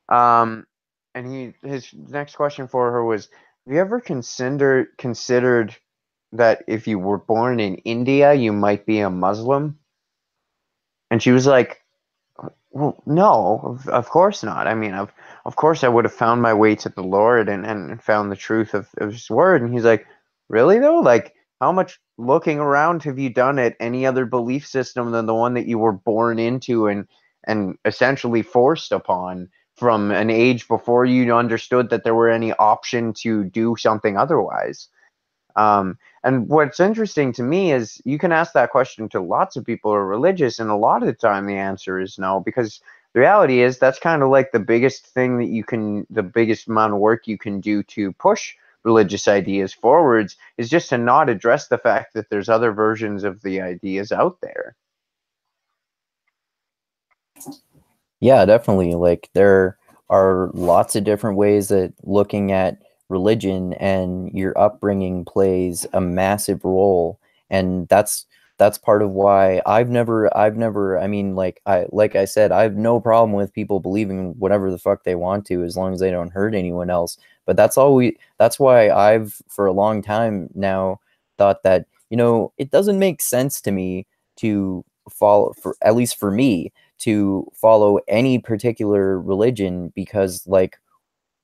S2: Um, and his next question for her was, have you ever considered that if you were born in India, you might be a Muslim? And she was like, well, no, of course not. I mean, of course I would have found my way to the Lord and found the truth of His word. And he's like, really though? Like, how much looking around have you done at any other belief system than the one that you were born into and essentially forced upon from an age before you understood that there were any option to do something otherwise? And what's interesting to me is you can ask that question to lots of people who are religious, and a lot of the time the answer is no, because the reality is that's kind of like the biggest thing that the biggest amount of work you can do to push religious ideas forwards is just to not address the fact that there's other versions of the ideas out there.
S1: Yeah, definitely. Like there are lots of different ways that looking at religion and your upbringing plays a massive role. And that's part of why I've never I mean like I said, I have no problem with people believing whatever the fuck they want to as long as they don't hurt anyone else. But that's why I've for a long time now thought that, it doesn't make sense to me to follow for at least for me to follow any particular religion because like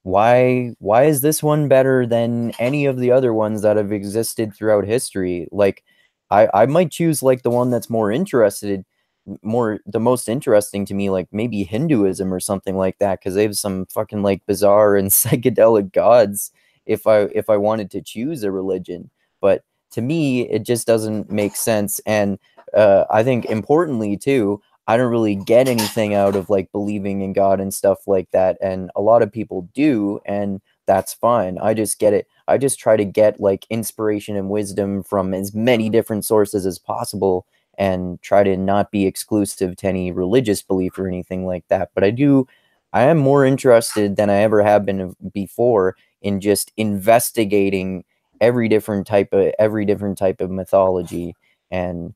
S1: why is this one better than any of the other ones that have existed throughout history? Like I might choose like the one that's more the most interesting to me, like maybe Hinduism or something like that, because they have some fucking like bizarre and psychedelic gods if I wanted to choose a religion. But to me it just doesn't make sense. And I think importantly too, I don't really get anything out of like believing in God and stuff like that. And a lot of people do, and that's fine. I just get it. I just try to get like inspiration and wisdom from as many different sources as possible and try to not be exclusive to any religious belief or anything like that. But I am more interested than I ever have been before in just investigating every different type of mythology and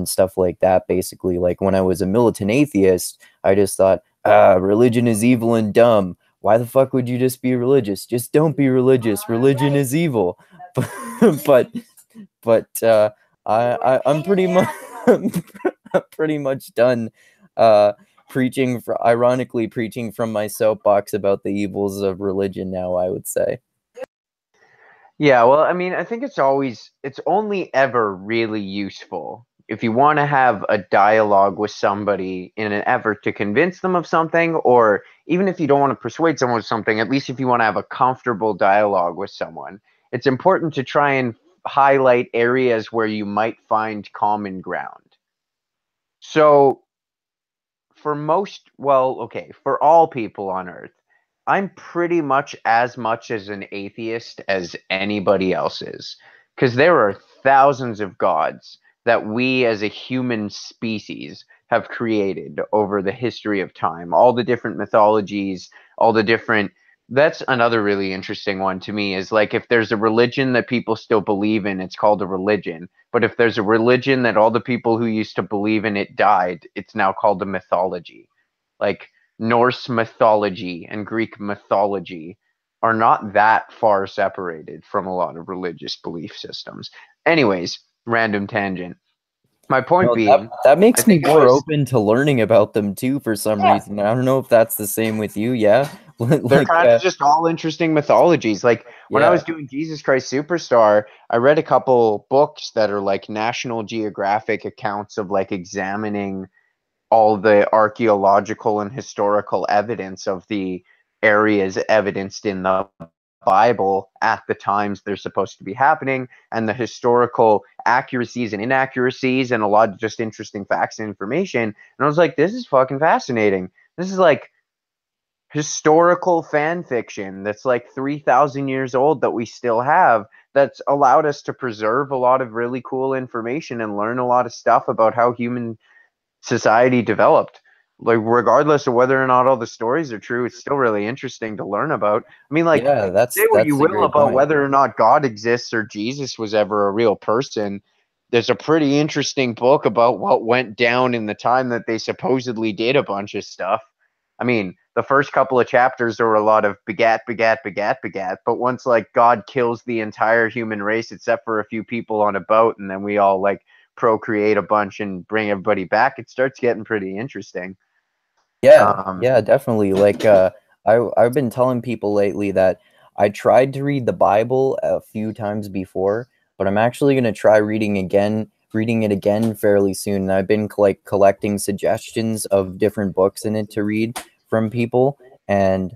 S1: stuff like that. Basically, like when I was a militant atheist, I just thought, religion is evil and dumb. Why the fuck would you just be religious? Just don't be religious. Religion is evil. but I'm pretty much pretty much done uh ironically preaching from my soapbox about the evils of religion now, I would say.
S2: Yeah, well, I mean, I think it's only ever really useful if you want to have a dialogue with somebody in an effort to convince them of something, or even if you don't want to persuade someone of something, at least if you want to have a comfortable dialogue with someone, it's important to try and highlight areas where you might find common ground. So, for all people on Earth, I'm pretty much as an atheist as anybody else is. Because there are thousands of gods that we as a human species have created over the history of time. All the different mythologies, all the different. That's another really interesting one to me is like if there's a religion that people still believe in, it's called a religion. But if there's a religion that all the people who used to believe in it died, it's now called a mythology. Like Norse mythology and Greek mythology are not that far separated from a lot of religious belief systems. Anyways, random tangent. My point
S1: No, that
S2: being,
S1: that
S2: I
S1: makes me
S2: think it
S1: more
S2: was,
S1: open to learning about them too for some
S2: yeah,
S1: reason. I don't know if that's the same with you. Yeah.
S2: they're
S1: Like
S2: kind of just all interesting mythologies. Like when I
S1: yeah.
S2: was doing Jesus Christ Superstar, I read a couple books that are like National Geographic accounts of like examining all the archaeological and historical evidence of the areas evidenced in the Bible at the times they're supposed to be happening, and the historical accuracies and inaccuracies, and a lot of just interesting facts and information. And I was like, this is fucking fascinating. This is like historical fan fiction that's like 3,000 years old that we still have, that's allowed us to preserve a lot of really cool information and learn a lot of stuff about how human society developed. like regardless of whether or not all the stories are true, it's still really interesting to learn about. I mean, like,
S1: Yeah,
S2: say what you
S1: that's a
S2: will
S1: great
S2: about
S1: point.
S2: whether or not God exists or Jesus was ever a real person. There's a pretty interesting book about what went down in the time that they supposedly did a bunch of stuff. I mean, the first couple of chapters are a lot of begat, begat, begat, begat, but once like God kills the entire human race except for a few people on a boat, and then we all like procreate a bunch and bring everybody back, it starts getting pretty interesting.
S1: Yeah,
S2: Um,
S1: yeah, definitely. Like, I've been telling people lately that I tried to read the Bible a few times before, but I'm actually gonna try reading it again fairly soon. And I've been like collecting suggestions of different books in it to read from people, and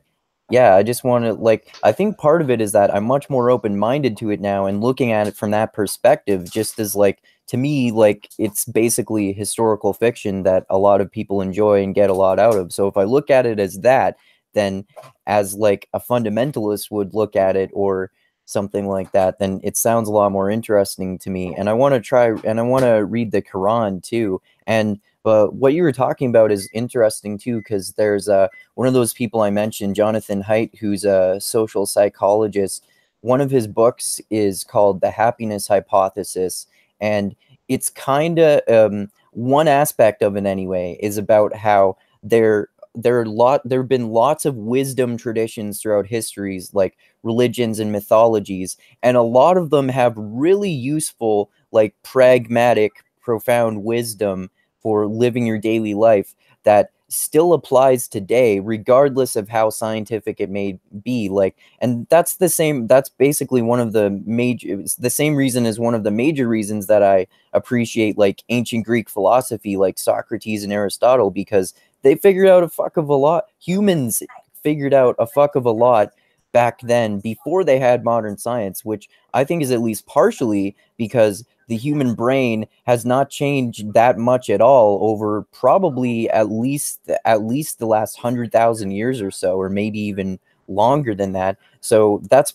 S1: yeah, I just want to like. I think part of it is that I'm much more open-minded to it now, and looking at it from that perspective, just as like to me, like it's basically historical fiction that a lot of people enjoy and get a lot out of. So if I look at it as that, then as like a fundamentalist would look at it or something like that, then it sounds a lot more interesting to me. And I want to try and I want to read the Quran too. And but what you were talking about is interesting too, because there's one of those people I mentioned, Jonathan Haidt, who's a social psychologist. One of his books is called The Happiness Hypothesis, and it's kind of one aspect of it anyway is about how there have been lots of wisdom traditions throughout histories, like religions and mythologies, and a lot of them have really useful, like pragmatic, profound wisdom for living your daily life that still applies today, regardless of how scientific it may be. Like, and that's basically one of the major, the same reason as one of the major reasons that I appreciate like ancient Greek philosophy, like Socrates and Aristotle, because they figured out a fuck of a lot. Humans figured out a fuck of a lot back then before they had modern science, which I think is at least partially because the human brain has not changed that much at all over probably at least the last 100,000 years or so, or maybe even longer than that. So that's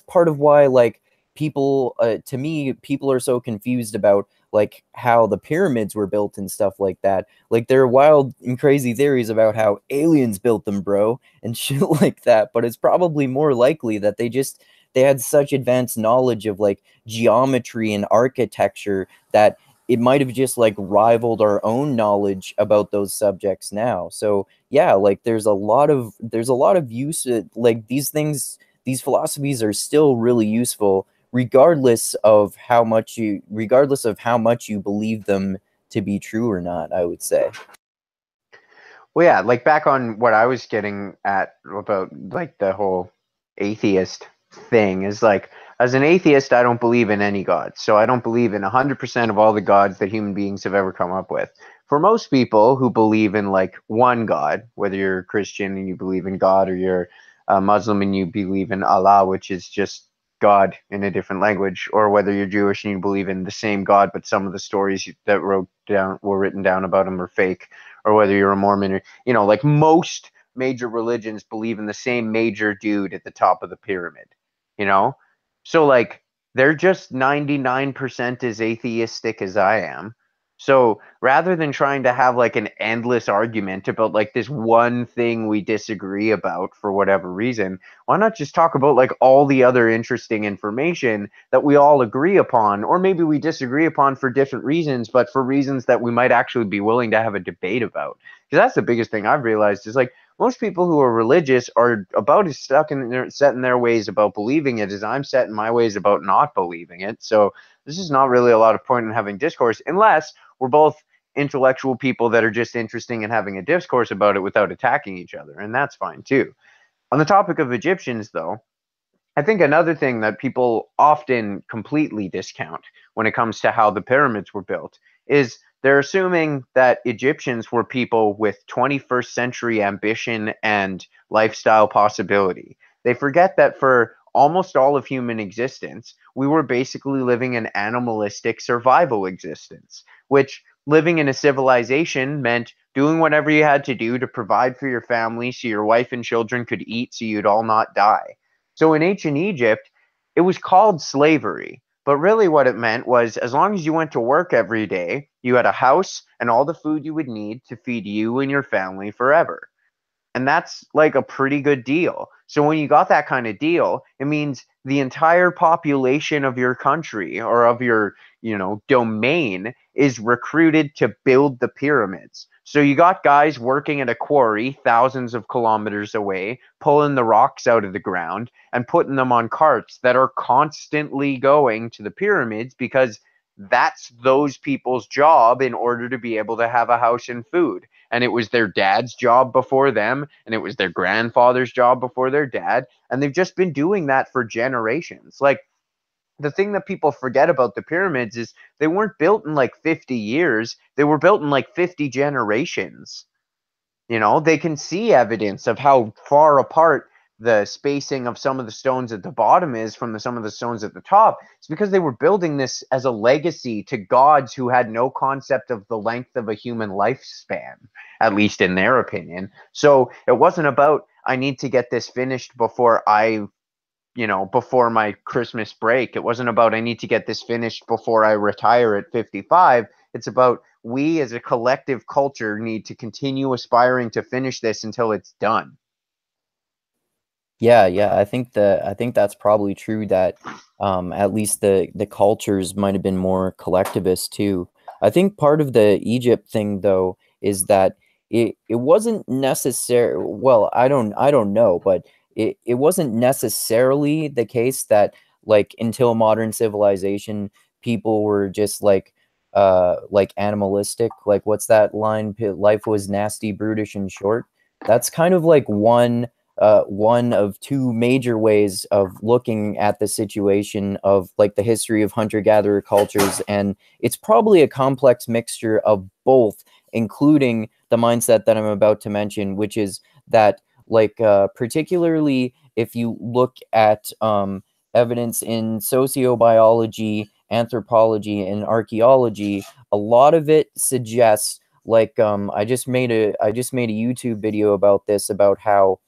S1: part of why like people to me people are so confused about like how the pyramids were built and stuff like that. Like there are wild and crazy theories about how aliens built them, bro, and shit like that. But it's probably more likely that they had such advanced knowledge of like geometry and architecture that it might have just like rivaled our own knowledge about those subjects now. So yeah, like there's a lot of use like these philosophies are still really useful regardless of how much you believe them to be true or not, I would say.
S2: well, yeah, like back on what I was getting at about like the whole atheist thing is like, as an atheist, I don't believe in any god. So I don't believe in 100% of all the gods that human beings have ever come up with. For most people who believe in like one god, whether you're a Christian and you believe in God, or you're a Muslim and you believe in Allah, which is just God in a different language, or whether you're Jewish and you believe in the same God, but some of the stories that were written down about him are fake, or whether you're a Mormon, or, like most major religions believe in the same major dude at the top of the pyramid, you know? So, like, they're just 99% as atheistic as I am. So rather than trying to have like an endless argument about like this one thing we disagree about for whatever reason, why not just talk about like all the other interesting information that we all agree upon, or maybe we disagree upon for different reasons, but for reasons that we might actually be willing to have a debate about? Because that's the biggest thing I've realized is like most people who are religious are about as set in their ways about believing it as I'm set in my ways about not believing it. So this is not really a lot of point in having discourse unless we're both intellectual people that are just interesting in having a discourse about it without attacking each other, and that's fine too. On the topic of Egyptians, though, I think another thing that people often completely discount when it comes to how the pyramids were built is they're assuming that Egyptians were people with 21st century ambition and lifestyle possibility. They forget that for almost all of human existence, we were basically living an animalistic survival existence, which living in a civilization meant doing whatever you had to do to provide for your family so your wife and children could eat so you'd all not die. So in ancient Egypt, it was called slavery. But really, what it meant was as long as you went to work every day, you had a house and all the food you would need to feed you and your family forever. And that's like a pretty good deal. So when you got that kind of deal, it means the entire population of your country or of your, domain is recruited to build the pyramids. So you got guys working at a quarry thousands of kilometers away, pulling the rocks out of the ground and putting them on carts that are constantly going to the pyramids because that's those people's job in order to be able to have a house and food. And it was their dad's job before them, and it was their grandfather's job before their dad, and they've just been doing that for generations. Like, the thing that people forget about the pyramids is they weren't built in like 50 years, they were built in like 50 generations. They can see evidence of how far apart the spacing of some of the stones at the bottom is from some of the stones at the top. It's because they were building this as a legacy to gods who had no concept of the length of a human lifespan, at least in their opinion. So it wasn't about, I need to get this finished before before my Christmas break. It wasn't about, I need to get this finished before I retire at 55. It's about, we as a collective culture need to continue aspiring to finish this until it's done.
S1: Yeah, I think that's probably true that at least the cultures might have been more collectivist too. I think part of the Egypt thing though is that it wasn't necessary. Well, I don't know, but it wasn't necessarily the case that like until modern civilization people were just like animalistic. Like what's that line? Life was nasty, brutish, and short. That's kind of like one of two major ways of looking at the situation of like the history of hunter-gatherer cultures, and it's probably a complex mixture of both, including the mindset that I'm about to mention, which is that particularly if you look at evidence in sociobiology, anthropology, and archaeology, a lot of it suggests I just made a YouTube video about this, about how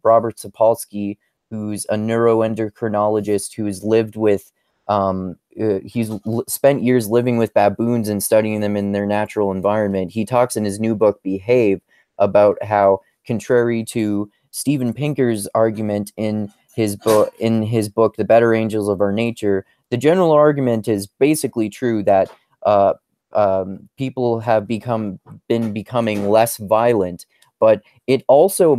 S1: Robert Sapolsky, who's a neuroendocrinologist who's lived with, spent years living with baboons and studying them in their natural environment. He talks in his new book, Behave, about how, contrary to Steven Pinker's argument in his book, The Better Angels of Our Nature, the general argument is basically true that people have been becoming less violent, but it also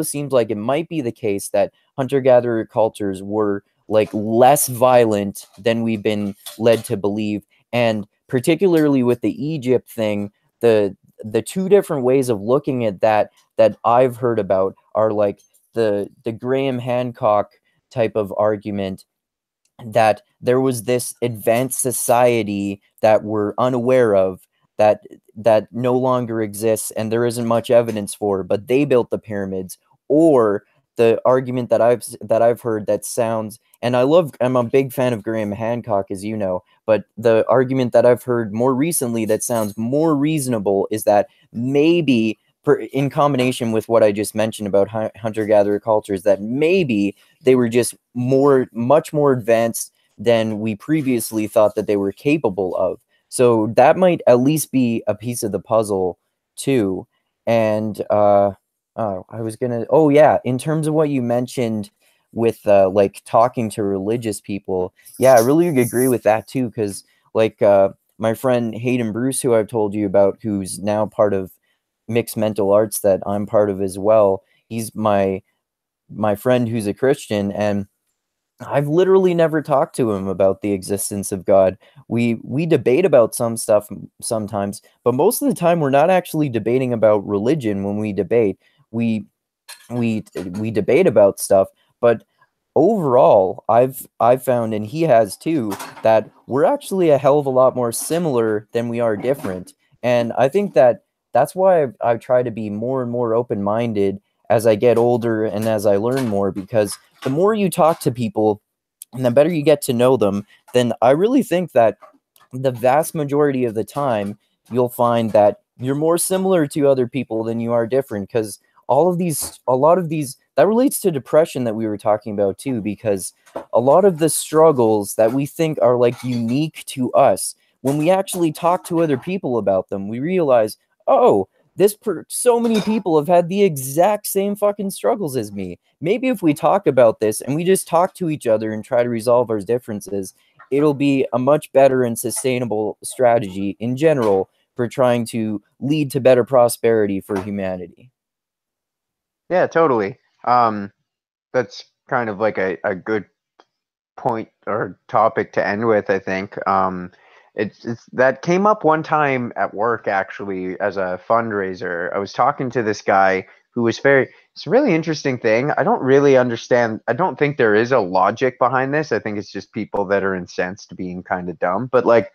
S1: seems like it might be the case that hunter-gatherer cultures were like less violent than we've been led to believe. And particularly with the Egypt thing, the two different ways of looking at that I've heard about are like the Graham Hancock type of argument, that there was this advanced society that we're unaware of, that no longer exists and there isn't much evidence for, but they built the pyramids. Or the argument that I've heard that sounds, and I'm a big fan of Graham Hancock, as you know, but the argument that I've heard more recently that sounds more reasonable is that maybe, in combination with what I just mentioned about hunter-gatherer cultures, that maybe they were just much more advanced than we previously thought that they were capable of. So that might at least be a piece of the puzzle too. And oh yeah, in terms of what you mentioned with like talking to religious people, yeah, I really agree with that too, because my friend Hayden Bruce, who I've told you about, who's now part of Mixed Mental Arts that I'm part of as well, he's my friend who's a Christian, and I've literally never talked to him about the existence of God. We debate about some stuff sometimes, but most of the time we're not actually debating about religion when we debate. We we debate about stuff, but overall, I've found, and he has too, that we're actually a hell of a lot more similar than we are different. And I think that's why I've tried to be more and more open-minded as I get older and as I learn more, because the more you talk to people and the better you get to know them, then I really think that the vast majority of the time you'll find that you're more similar to other people than you are different, because a lot of these that relates to depression that we were talking about too, because a lot of the struggles that we think are like unique to us, when we actually talk to other people about them, we realize, oh, so many people have had the exact same fucking struggles as me. Maybe if we talk about this and we just talk to each other and try to resolve our differences, it'll be a much better and sustainable strategy in general for trying to lead to better prosperity for humanity.
S2: Yeah, totally. That's kind of like a good point or topic to end with, I think. It's that came up one time at work actually as a fundraiser. I was talking to this guy who was it's a really interesting thing. I don't really understand. I don't think there is a logic behind this. I think it's just people that are incensed being kind of dumb. But like,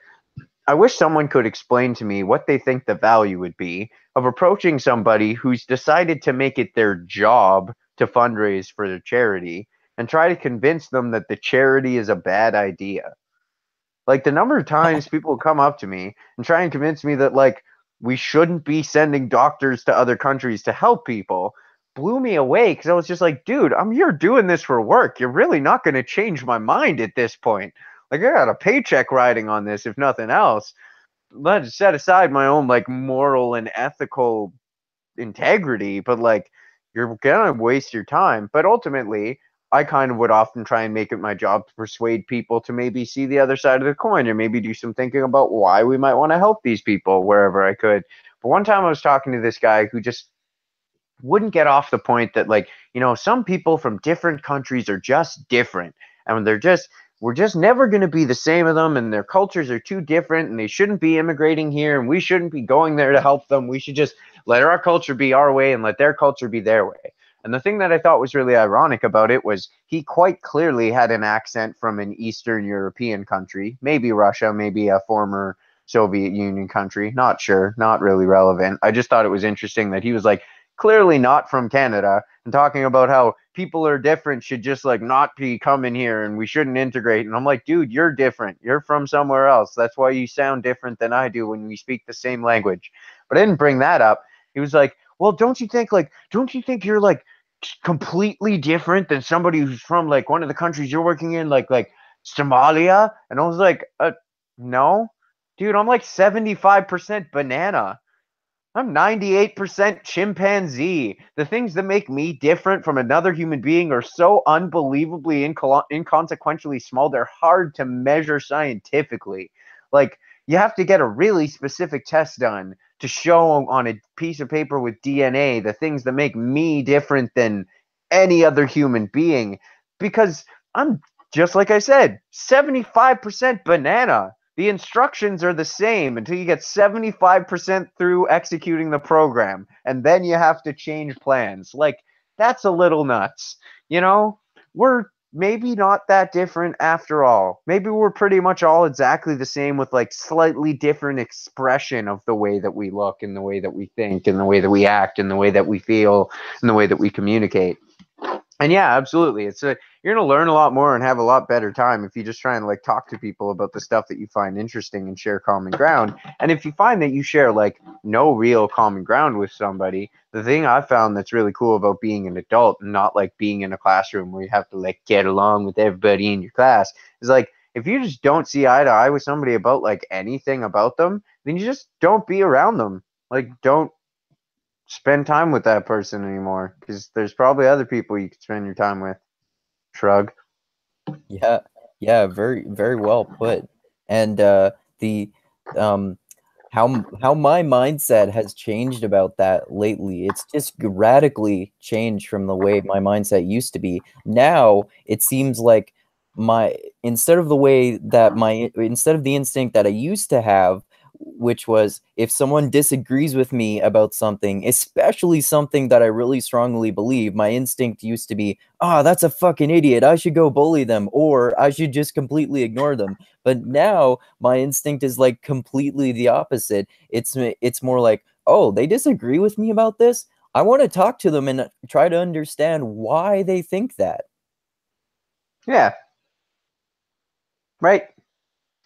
S2: I wish someone could explain to me what they think the value would be of approaching somebody who's decided to make it their job to fundraise for their charity and try to convince them that the charity is a bad idea. Like the number of times people come up to me and try and convince me that like we shouldn't be sending doctors to other countries to help people blew me away because I was just like, dude, I'm here doing this for work. You're really not going to change my mind at this point. Like I got a paycheck riding on this, if nothing else. Let's set aside my own like moral and ethical integrity, but like you're gonna waste your time. But ultimately, I kind of would often try and make it my job to persuade people to maybe see the other side of the coin or maybe do some thinking about why we might want to help these people wherever I could. But one time I was talking to this guy who just wouldn't get off the point that like, some people from different countries are just different and we're just never going to be the same as them and their cultures are too different and they shouldn't be immigrating here and we shouldn't be going there to help them. We should just let our culture be our way and let their culture be their way. And the thing that I thought was really ironic about it was he quite clearly had an accent from an Eastern European country, maybe Russia, maybe a former Soviet Union country, not sure, not really relevant. I just thought it was interesting that he was like clearly not from Canada and talking about how people are different should just like not be coming here and we shouldn't integrate. And I'm like, dude, you're different. You're from somewhere else. That's why you sound different than I do when we speak the same language. But I didn't bring that up. He was like, well, don't you think you're like completely different than somebody who's from like one of the countries you're working in, like Somalia? And I was like, no, dude, I'm like 75% banana. I'm 98% chimpanzee. The things that make me different from another human being are so unbelievably inconsequentially small, they're hard to measure scientifically. Like, you have to get a really specific test done to show on a piece of paper with DNA the things that make me different than any other human being. Because I'm, just like I said, 75% banana. The instructions are the same until you get 75% through executing the program, and then you have to change plans. Like, that's a little nuts. We're maybe not that different after all. Maybe we're pretty much all exactly the same with like slightly different expression of the way that we look and the way that we think and the way that we act and the way that we feel and the way that we communicate. And yeah, absolutely. You're going to learn a lot more and have a lot better time if you just try and like talk to people about the stuff that you find interesting and share common ground. And if you find that you share like no real common ground with somebody, the thing I've found that's really cool about being an adult and not like being in a classroom where you have to like get along with everybody in your class is like if you just don't see eye to eye with somebody about like anything about them, then you just don't be around them. Like don't spend time with that person anymore because there's probably other people you could spend your time with. Shrug.
S1: Yeah, yeah, very, very well put. And the um, how my mindset has changed about that lately. It's just radically changed from the way my mindset used to be. Now it seems like my instead of the way that my instead of the instinct that I used to have, which was if someone disagrees with me about something, especially something that I really strongly believe, my instinct used to be, oh, that's a fucking idiot. I should go bully them, or I should just completely ignore them. But now my instinct is like completely the opposite. It's more like, oh, they disagree with me about this. I want to talk to them and try to understand why they think that.
S2: Yeah. Right.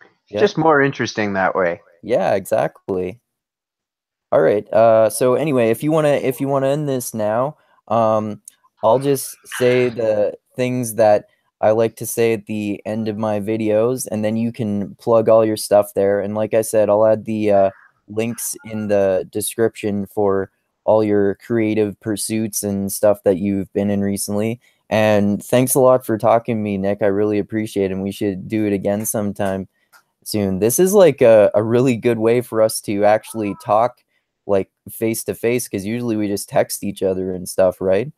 S2: It's
S1: Yeah.
S2: just more interesting that way.
S1: Yeah, exactly. All right. So anyway, if you wanna end this now, um, I'll just say the things that I like to say at the end of my videos, and then you can plug all your stuff there. And like I said, I'll add the links in the description for all your creative pursuits and stuff that you've been in recently. And thanks a lot for talking to me, Nick. I really appreciate it, and we should do it again sometime soon. This is like a really good way for us to actually talk like face to face, because usually we just text each other and stuff, right?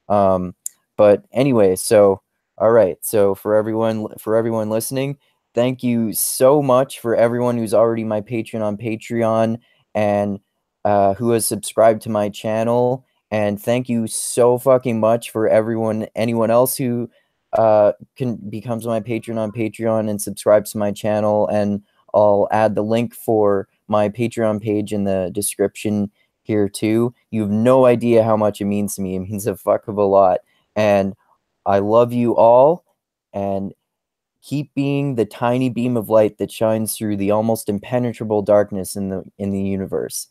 S1: Um, but anyway, so all right. So for everyone listening, thank you so much for everyone who's already my patron on Patreon and who has subscribed to my channel. And thank you so fucking much for anyone else who can becomes my patron on Patreon and subscribes to my channel. And I'll add the link for my Patreon page in the description here too. You have no idea how much it means to me. It means a fuck of a lot. And I love you all, and keep being the tiny beam of light that shines through the almost impenetrable darkness in the universe.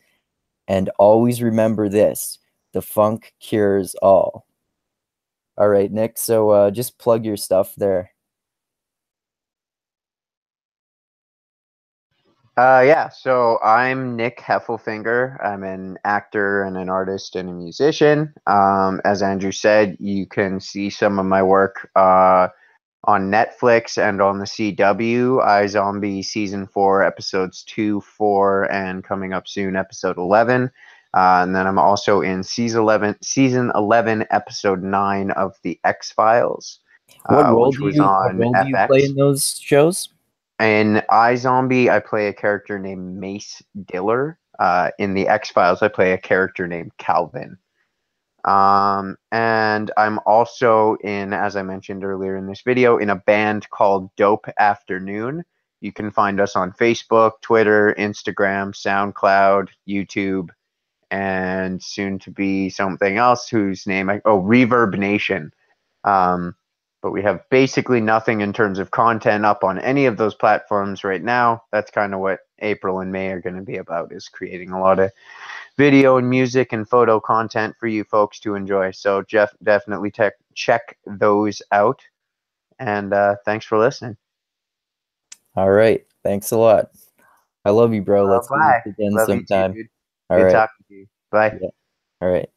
S1: And always remember this: the funk cures all. All right, Nick, so just plug your stuff there.
S2: Yeah, so I'm Nick Heffelfinger. I'm an actor and an artist and a musician. As Andrew said, you can see some of my work on Netflix and on the CW. iZombie season 4, episodes 2, 4, and coming up soon, episode 11. And then I'm also in season 11, episode 9 of the X Files, which was
S1: What
S2: on
S1: role do you play
S2: FX.
S1: in those shows?
S2: In iZombie, I play a character named Mace Diller. In the X Files, I play a character named Calvin. And I'm also in, as I mentioned earlier in this video, in a band called Dope Afternoon. You can find us on Facebook, Twitter, Instagram, SoundCloud, YouTube, and soon to be something else whose name Reverb Nation. But we have basically nothing in terms of content up on any of those platforms right now. That's kind of what April and May are going to be about, is creating a lot of video and music and photo content for you folks to enjoy. So definitely check those out. And thanks for listening.
S1: All right. Thanks a lot. I love you, bro. Let's do
S2: Bye.
S1: this again
S2: Love you too,
S1: sometime.
S2: dude.
S1: All
S2: Good
S1: right.
S2: talking to you. Bye.
S1: Yeah. All right.